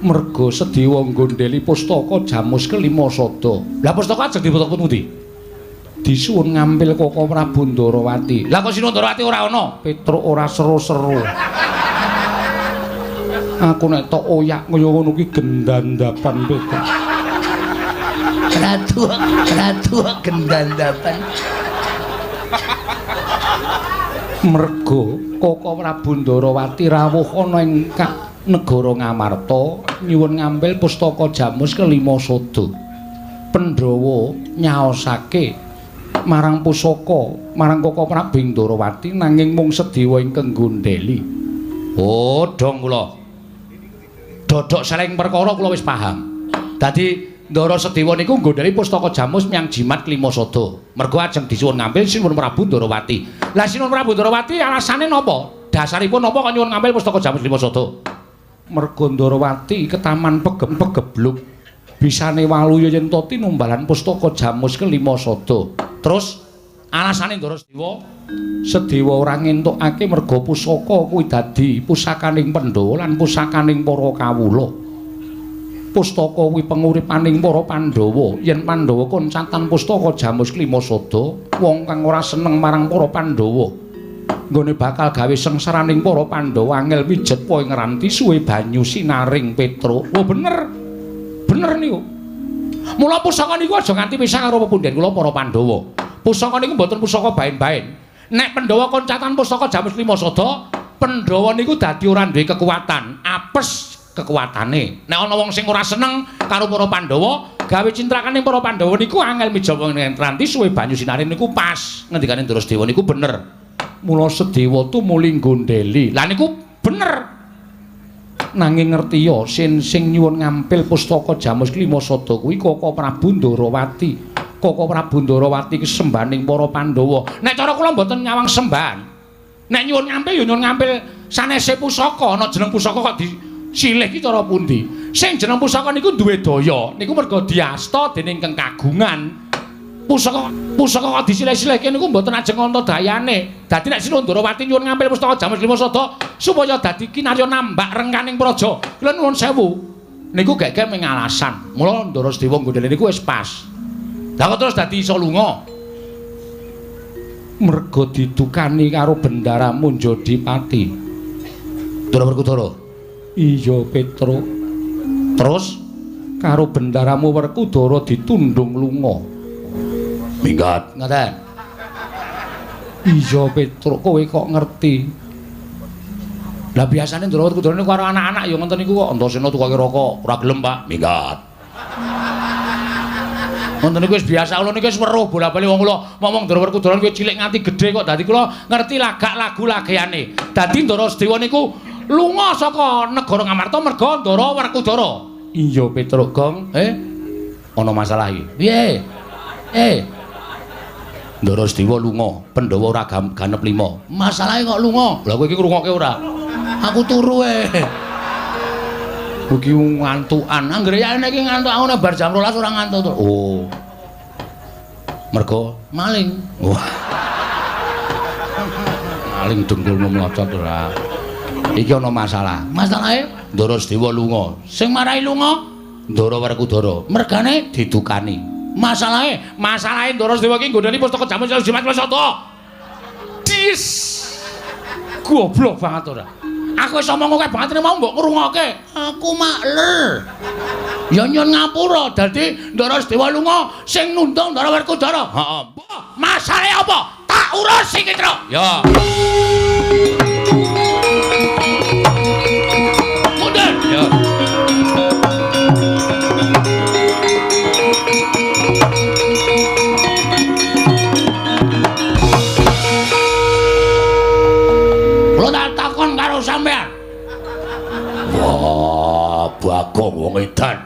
Merga Sedewa nggondheli pustaka Jamus Kelima Sada. Lah pustaka ajeng dipotong pundi? Disuwun ngambil Koko Prabu Ndarawati. Lah kok Sinu Ndarawati ora ana? Petruk ora seru-seru. Aku nek tok oyak kaya ngono kuwi gendandapan Petruk. Ratu gendandapan. Merga Koko Prabu Ndarawati rawuh ana ing negara Ngamarta nyuwun ngambil pustaka Jamus Kelima Sada. Pandhawa nyaosake marang pusaka marang Koko Prabu Ndarawati nanging mung Sedewa ingkang nggondheli. Oh, dong kula. Dodok saling perkara kula wis paham. Dadi Ndara Sedewa niku nggondheli pustaka Jamus nyang Jimat Kelima Sada. Mergo ajeng disuwun ngambil Sinuwun Prabu Ndarawati. Lah Sinuwun Prabu Ndarawati alasane napa? Dasaripun napa kok nyuwun ngambil pustaka Jamus Kelima Sada? Merga Ndarawati ketaman pegem-pegebluk bisane waluya yen to tinumbalan pustaka Jamus Kelima Sada. Terus alasane Ndara Sedewa ora ngentukake merga pusaka kuwi dadi pusakaning Pandhawa lan pusakaning para kawula. Pustaka kuwi penguripaning para Pandhawa. Yen Pandhawa koncatan pustaka Jamus Kelima Sada, wong kang ora seneng marang para Pandhawa nggone bakal gawe sengsaraning para Pandhawa angel mijet poe ngranti suwe banyu sinaring Petruk. Oh bener. Bener niku. Mula pusaka niku aja nganti pisah karo pepundhen kula para Pandhawa. Pusaka niku mboten pusaka bain-bain. Nek Pandhawa koncatan pustaka Jamus Kelima Sada, Pandhawa niku dadi ora duwe kekuatan, apes kekuatane. Nek ana wong sing ora seneng karo para Pandhawa, gawe cintrakaning para Pandhawa niku angel mijaba ngranti suwe banyu sinaring niku pas. Ngendikane Ndara Sedewa niku bener. Mula Sedewa tumuli nggondheli. Lah niku bener. Nanging ngertiya sing nyuwun ngampil pustaka Jamus Kelima Sada kuwi Koko Prabu Ndarawati. Koko Prabu Ndarawati ki sembahaning para Pandhawa. Nek cara kula mboten nyawang sembahan. Nek nyuwun ngampil ya nyuwun ngampil sanese pusaka, ana jeneng pusaka kok disilih ki cara pundi. Sing jeneng pusaka niku duwe daya, niku merga diasta dening kang kagungan. Pusaka kok disilih-silihke niku mboten ajeng ana dayane. Dadi nek Sinuwun Ndarawati nyuwun ngampil pustaka Jamus Kelima Sada supaya dadi kinarya nambak rengkaning praja. Kula nuwun sewu. Niku gek-gek ming alasan. Mula Ndara Sedewa nggondheli niku wis pas. Lah kok terus dadi iso lunga? Merga didukani karo bendaramu Jodipati. Ndara Werkudara. Iya, Petruk. Terus karo bendaramu Werkudara ditundung lunga. Minggat. Ngaten. Iya, Petruk, kowe kok ngerti. Lah biasane Ndara Werkudara niku karo anak-anak ya ngoten niku kok. Antasena tukake rokok, ora gelem, Pak. Minggat. Wonten niku wis biasa kula niku wis weruh bola-bali wong kula ngomong Ndara Werkudara kuwi cilik nganti gedhe kok dadi kula ngerti lagak lagu lageyane. Dadi Ndara Sedewa niku lunga saka negara Ngamarta merga Ndara Werkudara. Iya Petruk, Gong. Ana masalah iki. Piye? Ndara Sedewa lunga, Pandhawa ora ganep 5. Masalahe kok lunga? Lah kowe iki ngrungokke ora? Aku turu Iki ngantukan. Anggere ya iki ngantuk aku nek bar jam 12 ora ngantuk to. Oh. Mergo maling. Wah. Maling dengkulmu mlocot ora. Iki ana masalah. Masalahe Ndara Sedewa lunga. Sing marahi lunga Ndara Werkudara. Mergane didukani. Masalahe Ndara Sedewa iki nggondheli pustaka Jamus Kelima Sada. Dis. Goblok banget ora. Aku wis omong akeh banget mau mbok ngrungokke. Aku makler. Ya nyun ngapura dadi Ndara Sedewa lunga sing nundung Ndara Werkudara. Heeh. Masalahe apa? Tak urus iki, Truk. Ya. Mundur. Ya. Karo sampean. Wah, Bagong wong edan.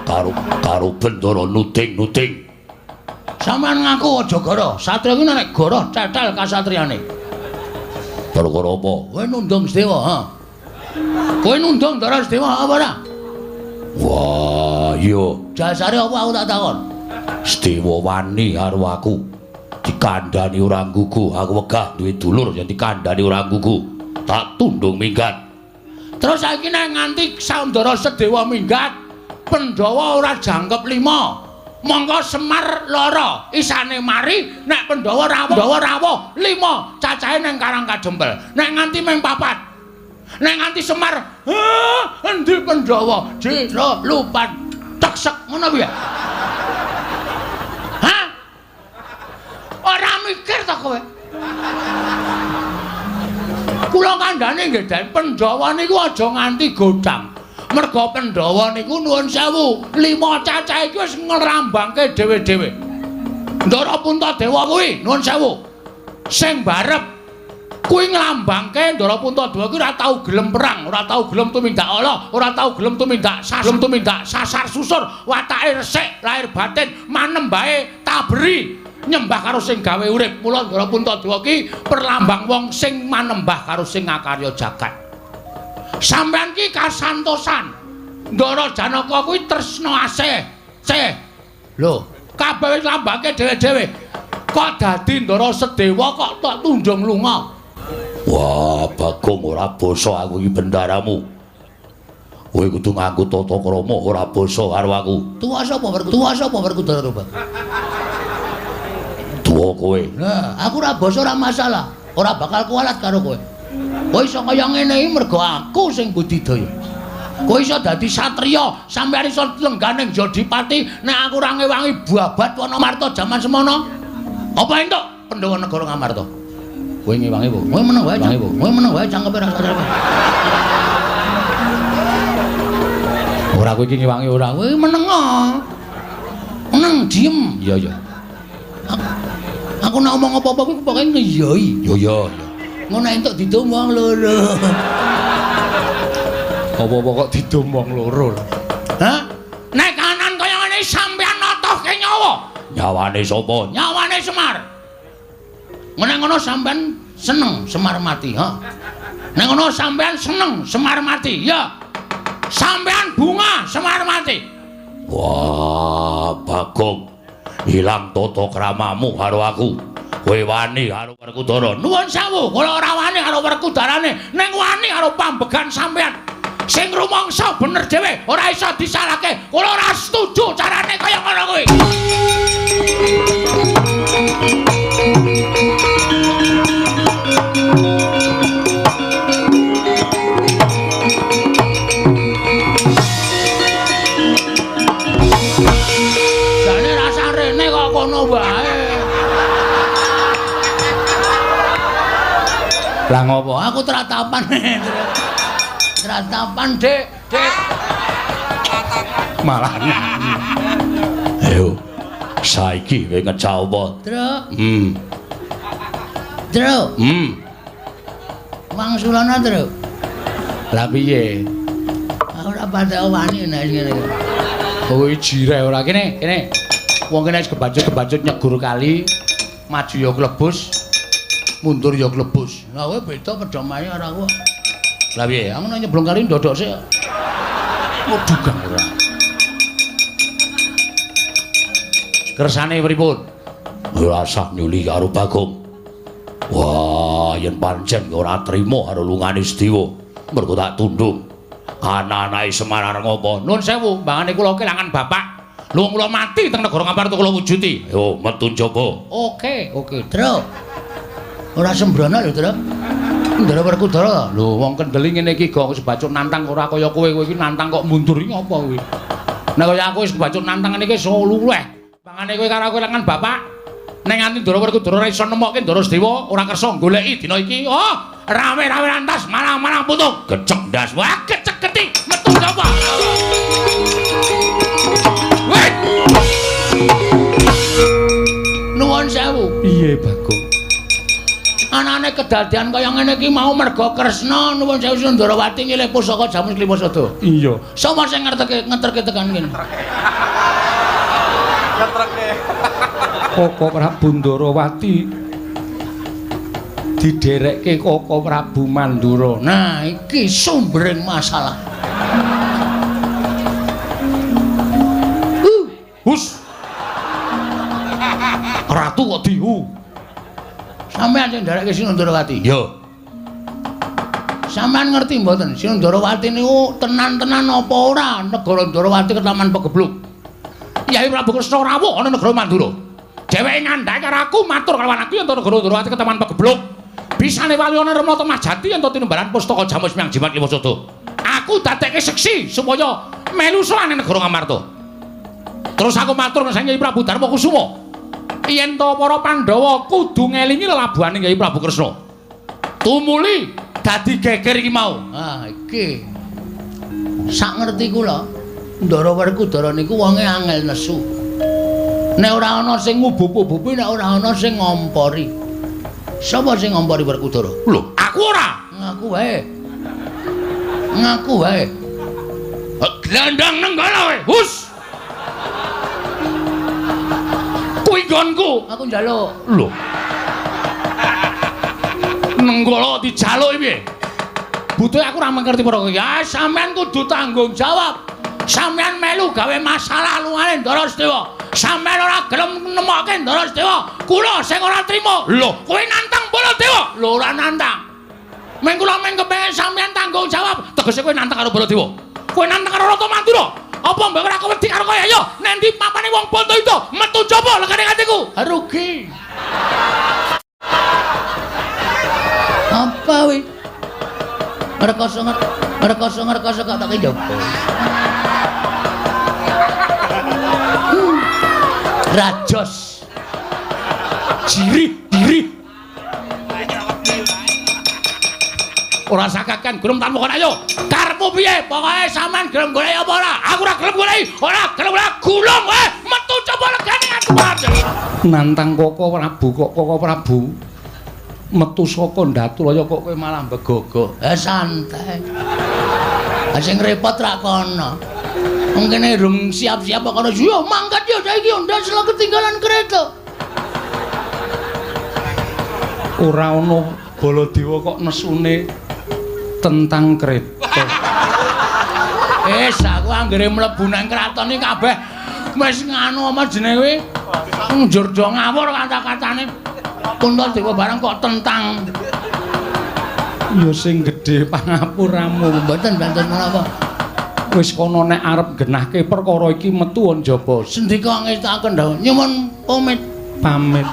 Karo bendara nuting-nuting. Sampeyan ngaku aja goro. Satriya ki nek goro cetel kasatriyane. Perkara apa? Kowe nundung Sedewa, ha. Kowe nundung Ndara Sedewa apa ora? Wah, iya. Dasare apa aku tak takon? Sedewa wani karo aku. Dikandani ora nggugu, aku wegah duwe dulur yen dikandani ora nggugu. Tak tundung minggat. Terus saiki nek nganti Saundara Sedewa minggat, Pandhawa ora jangkep 5. Monggo Semar loro, isane mari nek Pandhawa rawuh 5, cacahe ning Karang Kadempel. Nek nganti mung 4. Nek nganti Semar, endi Pandhawa? Jira lupat teksek ngono piye? Hah? Ora mikir to kowe? Kula kandhane nggih Den, Pandhawa niku aja nganti godhang. Merga Pandhawa niku nuwun sewu, 5 cacahe iki wis ngrambangke dhewe-dhewe. Ndara Puntadewa kuwi nuwun sewu. Sing barep kuwi nglambangke Ndara Puntadewa kuwi ora tau gelem perang, ora tau gelem tumindak ala, ora tau gelem tumindak sasar susur, watake resik, lahir batin manembahe taberi. Nyembah karo sing gawe urip. Mula Ndara Puntadewa ki perlambang wong sing manembah karo sing ngakarya jagat. Sampeyan ki kasantosan. Ndara Janaka kuwi tresna asih. Lho, kabeh wis lambake dhewe-dhewe. Kok dadi Ndara Sedewa kok tok tundung lunga? Wah, Bagong ora basa aku iki bendaramu. Kowe kudu nganggo tata krama ora basa karo aku. Tuwa sapa Werkudara Rubah? Tuwa kowe. Nah, aku ora basa ora masalah. Ora bakal kualat karo kowe. Kowe iso kaya ngene iki mergo aku sing budidaya. Kowe iso dadi satriya, sampeyan iso lengganing Jodipati nek aku ora ngewangi babat Wanamarta jaman semono. Apa entuk Pandhawa negara Ngamarta? Kowe ngewangi po. Kowe meneng wae, kowe meneng wae cangkepe ra satrep. Ora kowe iki ngewangi ora, kowe meneng. Meneng diem. Iya. Aku nek omong apa-apa kuwi pokoke ngiyoi. Yo. Ngono entuk didum wong loro. Apa-apa kok didum wong loro? Hah? Nek kanan kaya ngene sampeyan notohke nyawa. Nyawane sapa? Nyawane Semar. Nek ngono sampeyan seneng Semar mati, ha? Nek ngono sampeyan seneng Semar mati, ya. Sampeyan bunga Semar mati. Wah, Bagong. Hilang tata kramamu karo aku. Kowe wani karo Werkudara. Nuwun sewu, kula ora wani karo Werkudarane, ning wani karo pambegan sampeyan. Sing rumangsa bener dhewe, ora iso disalahke. Kula ora setuju carane kaya ngono kuwi. Jane rasa rene kok kono wae. Lah ngopo? Aku tratapan. Tratapan, Dik. Malah. Ayo. Saiki kowe ngecah apa? Truk. Hmm. Truk. Hmm. Wangsulana, Truk. Lah piye? Aku ora patek wani nek ngene. Kowe jire ora kene. Wong kene wis kebacut nyegur kali, maju ya klebus, mundur ya klebus. Lah kowe beda pedomahe ora kok. Lah piye? Aku nek nyeblong kali ndodok sik. Dugang ora. Kersane pripun? Ora usah nyuli karo Bagong. Wah, yen pancen ora trima karo lungane Sedewa, mergo tak tundung. Anak-anake Semar areng apa? Nuwun sewu, mbangane kula kelangan bapak. Lho kula mati teng negara Ngamarta kula wujuti. Yo, metu njaba. Oke, Truk. Ora sembrono lho, Truk. Ndara Werkudara. Lho, wong kendeli ngene iki kok wis bacuk nantang ora kaya kowe iki nantang kok mundur iki apa kuwi? Nek kaya aku wis bacuk nantang ngene iki iso luleh. Bangane kowe karo kelangan bapak. Nek nganti Ndara Werkudara ora iso nemokke Ndara Sedewa, ora kersa goleki dina iki. Oh, rame-rame lantas malang-malang putung. Gecek ndas. Wah, kecek-keti metu njaba. Wait. Nuwun sewu. Piye, Bagong? Anane kedadian kaya ngene iki mau merga Kresna nuwun sewu Sundarawati ngilih pusaka Jamus Klimasada. Iya. Sapa sing ngeterke tekan kene? Koko Prabu Ndarawati diderekke Koko Prabu Mandura. Nah, iki sumbering masalah. Hus. Ratu kok dihu. Sampeyan sing nderekke Sinundarawati. Ya. Sampeyan ngerti mboten Sinundarawati niku tenan-tenan apa ora negara Ndarawati ketaman pegebluk. Yai Prabu Kresna rawuh ana negara Mandura. Dheweke ngandhake karo aku matur karo anakku yen to negara Ndarawati ketaman pegebluk. Bisane walyana Remata Majati yen to tinimbalan pustaka Jamus Miang Jimat Liwasada. Aku dadekke seksi supaya melu sowane negara Ngamarta. Terus aku matur nang Yai Prabu Darma Kusuma. Yen to para Pandhawa kudu ngelingi lelabuhane Yai Prabu Kresna. Tumuli dadi geger iki mau. Ah, iki. Sak ngerti kula, Ndara Werkudara niku wonge angel nesu. Nek ora ana sing ngubup-ubupi, nek ora ana sing ngompori. Sapa sing ngompori Werkudara? Lho, aku ora. Ngaku wae. Ngaku wae. Glandang nenggala wae. Hus. Kuwi nggonku. Aku njaluk. Lho. Nenggala dijaluk piye? Butuhe aku ora mengerti para ya sampean kudu tanggung jawab. Sampean melu gawe masalah lungane Ndara Sedewa. Sampean ora gelem nemokke Ndara Sedewa. Kula sing ora trima. Lho, kowe nantang Baladewa. Lho ora nantang. Meng kula meng kepengin sampean tanggung jawab. Tegese kowe nantang karo Baladewa. Kowe nantang karo Rata Mandura. Apa mbok ora wedi karo kowe ayo nendi papane wong Bondo itu metu coba legane atiku. Rugi. Apa wi? Ngerkoso kok tak njogo. Rajos. Diri. Ora sakakan gelem tanpa kon ayo. Karepmu piye? Pokoke sampean gelem golek apa ora? Aku ora gelem golek. Ora gelem golek gulung kowe. Metu coba legane atiku. Nantang Koko Prabu. Metu saka Ndaturaya kok kowe malah begogok. Santai. Sing repot ra kono. Wong kene durung siap-siap kok kono yo mangkat yo saiki ndas lho ketinggalan kereta. Ora ana Baladewa kok nesune tentang kereta. Aku anggere mlebu nang kraton iki kabeh wis nganu apa jenenge kuwi njur do ngawur kata-katane. Puntadewa barang kok tentang. Ya sing gedhe pangapuramu Mboten banten menapa. Wis kono nek arep genahke perkara iki metu njaba. Sendika ngestaken dawuh nyuwun Pamit.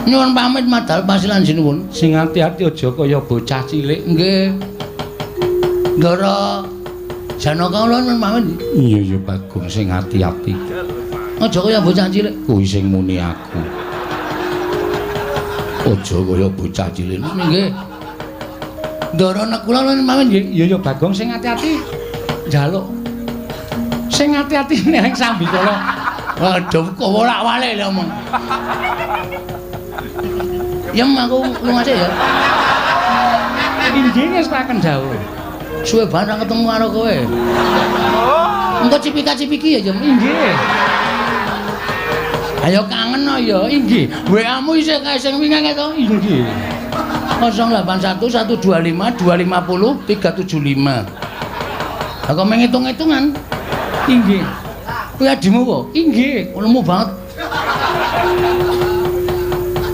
Nyuwun pamit madal pasilan sinuwun. Sing ati-ati aja kaya bocah cilik. Nggih. Ndara Janaka kula nyuwun pamit. Iya Bagong sing ati-ati. Aja kaya bocah cilik. Kuwi sing muni aku. Aja kaya bocah cilik. Nggih. Ndara nek kula nyuwun pamit nggih. Iya Bagong sing ati-ati. Njaluk. Sing ati-ati ning sambikala. Waduh, kok wolak-walik lho omong. Yem aku lunga sih ya. Inggih ngestaken dawuh. Suwe banget ketemu karo kowe. Engko cipika-cipiki ya, Jem. Inggih. Ayo kangen no ya, inggih. WA-mu isih kae sing wingi to? Inggih. 081 125 250 375. Aku menghitung-hitungan. Inggih. Kuwi adimu kok? Inggih. Ulemu banget.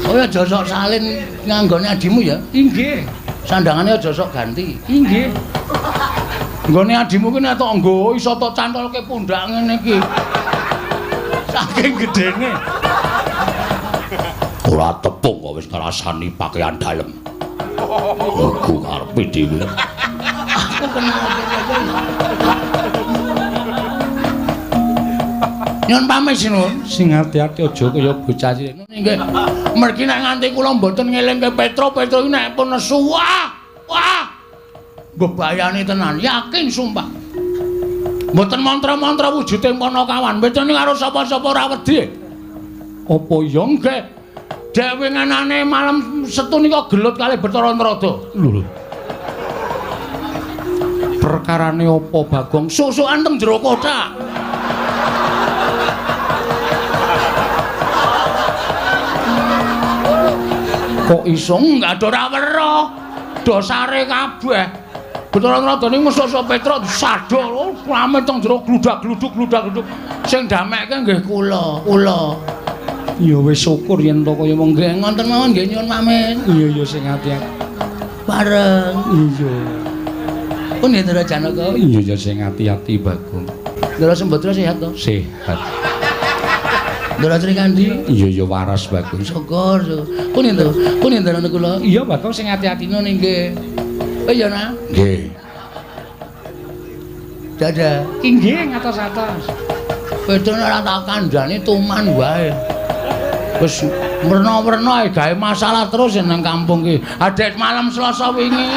Oh ya aja sok salin nganggone adimu ya. Inggih. Sandangane aja sok ganti. Inggih. Nggone adimu ki nek tok nggo iso tok cantolke pundak ngene iki. Saking gedene. Ora tepung kok wis ngrasani pakaian dalem. Aku karepe dhewe. Aku kenal Nyun pamit sinun. Sing ati-ati aja kaya bocah cilik. Nggih. Mergi nek nganti kula mboten ngelingke Petro iki nek pun nesu wah. Bebayani tenan, yakin sumpah. Mboten mantra-mantra wujuding Panakawan, betene karo sapa-sapa ora wedi. Apa ya nggih? Dewe nganane malam Setu nika gelut kalih Bathara Narada. Lho. Perkarane apa Bagong? Susukan teng jero kotak. Kok iso enggak ora weruh. Dosare kabeh. Betul-betul musuh Petro disadol rame teng jero gludak-gluduk. Sing damekke nggih kula. Ya wis syukur yen to kaya mong Nggih ngoten mawon nggih nyuwun pamit. iya sing ati-ati. Bareng. Iya. Pun ya Ndara Janaka. Iya sing ati-ati Bagong. Ndara Sembadra sehat to? Sehat. Ndara Srikandi. Iya waras Bagong. Syukur. Pun ya Ndara kula. Iya Bagong sing ati-ati Ngono nggih. Oh iya nah. Nggih. Dadah. Inggih ngatos-atos. Pedone ora tak kandhani tuman wae. Wis merna-merna gawe masalah terus nang kampung ki. Adek malam Selasa wingi.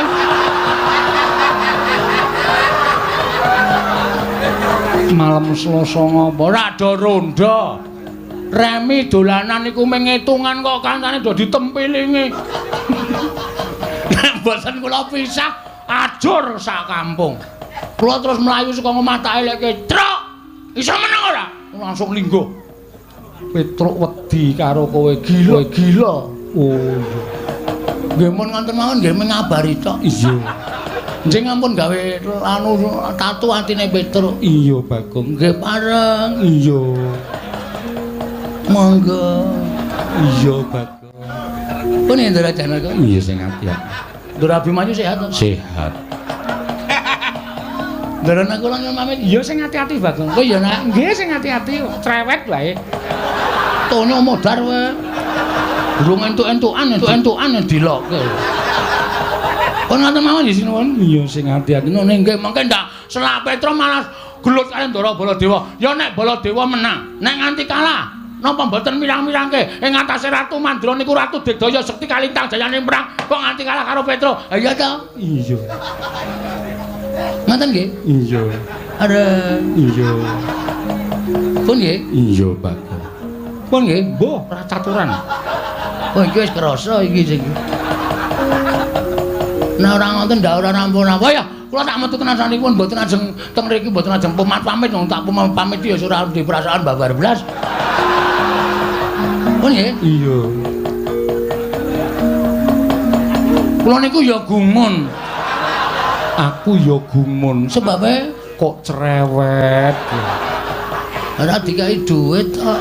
Malam Selasa ngopo? Ora do ronda. Remi dolanan iku mung ngitungan kok kancane do ditempilingi. Nek boten kula pisah ajur sak kampung. Kula terus mlayu saka omah tak eleke, "Truk, iso meneng ora?" Langsung lingguh. Petruk wedi karo kowe Gila. Oh iya. Nggih mun ngoten mawon nggih ngabari tok. Iya. Njing ampun gawe anu tatu atine Petruk. Iya Bagong. Nggih pareng. Iya. Monggo. Iya Bagong. Pun Ndara Janaka. Iya sing ati-ati. Ndara Abimanyu sehat to? Sehat. Ndara kula nyuwun pamit. Iya sing ati-ati Bagong. Oh iya nak. Nggih sing ati-ati cerewet wae. Tonyo modar wae. Durung entuk-entukan dilokke. Pun ngoten mawon nggih sinuwun. Iya sing ati-ati. Nune nggih mengke ndak selak Petra malah gelut kali Ndara Baladewa. Ya nek Baladewa menang, nek nganti kalah napa mboten mirang-mirangke ing atase Ratu Mandra niku Ratu Digdaya Sekti kalintang jayane perang kok nganti kalah karo Petra. Ha iya ta? Iya. Ngoten nggih? Iya. Are. Iya. Pun nggih? Iya Bagong. Pun nggih? Mbah, ora caturan. Oh iki wis krasa iki sing. Nah ora ngoten ndak ora rampun apa ya. Kula tak metu tenan sanipun mboten ajeng teng mriki mboten ajeng pamit wong tak pamit ya ora di perasaan babar blas. Pun nggih? Iya. Kula niku ya gumun. Aku ya gumun. Sebabe Kok cerewet. ora dikai dhuwit kok.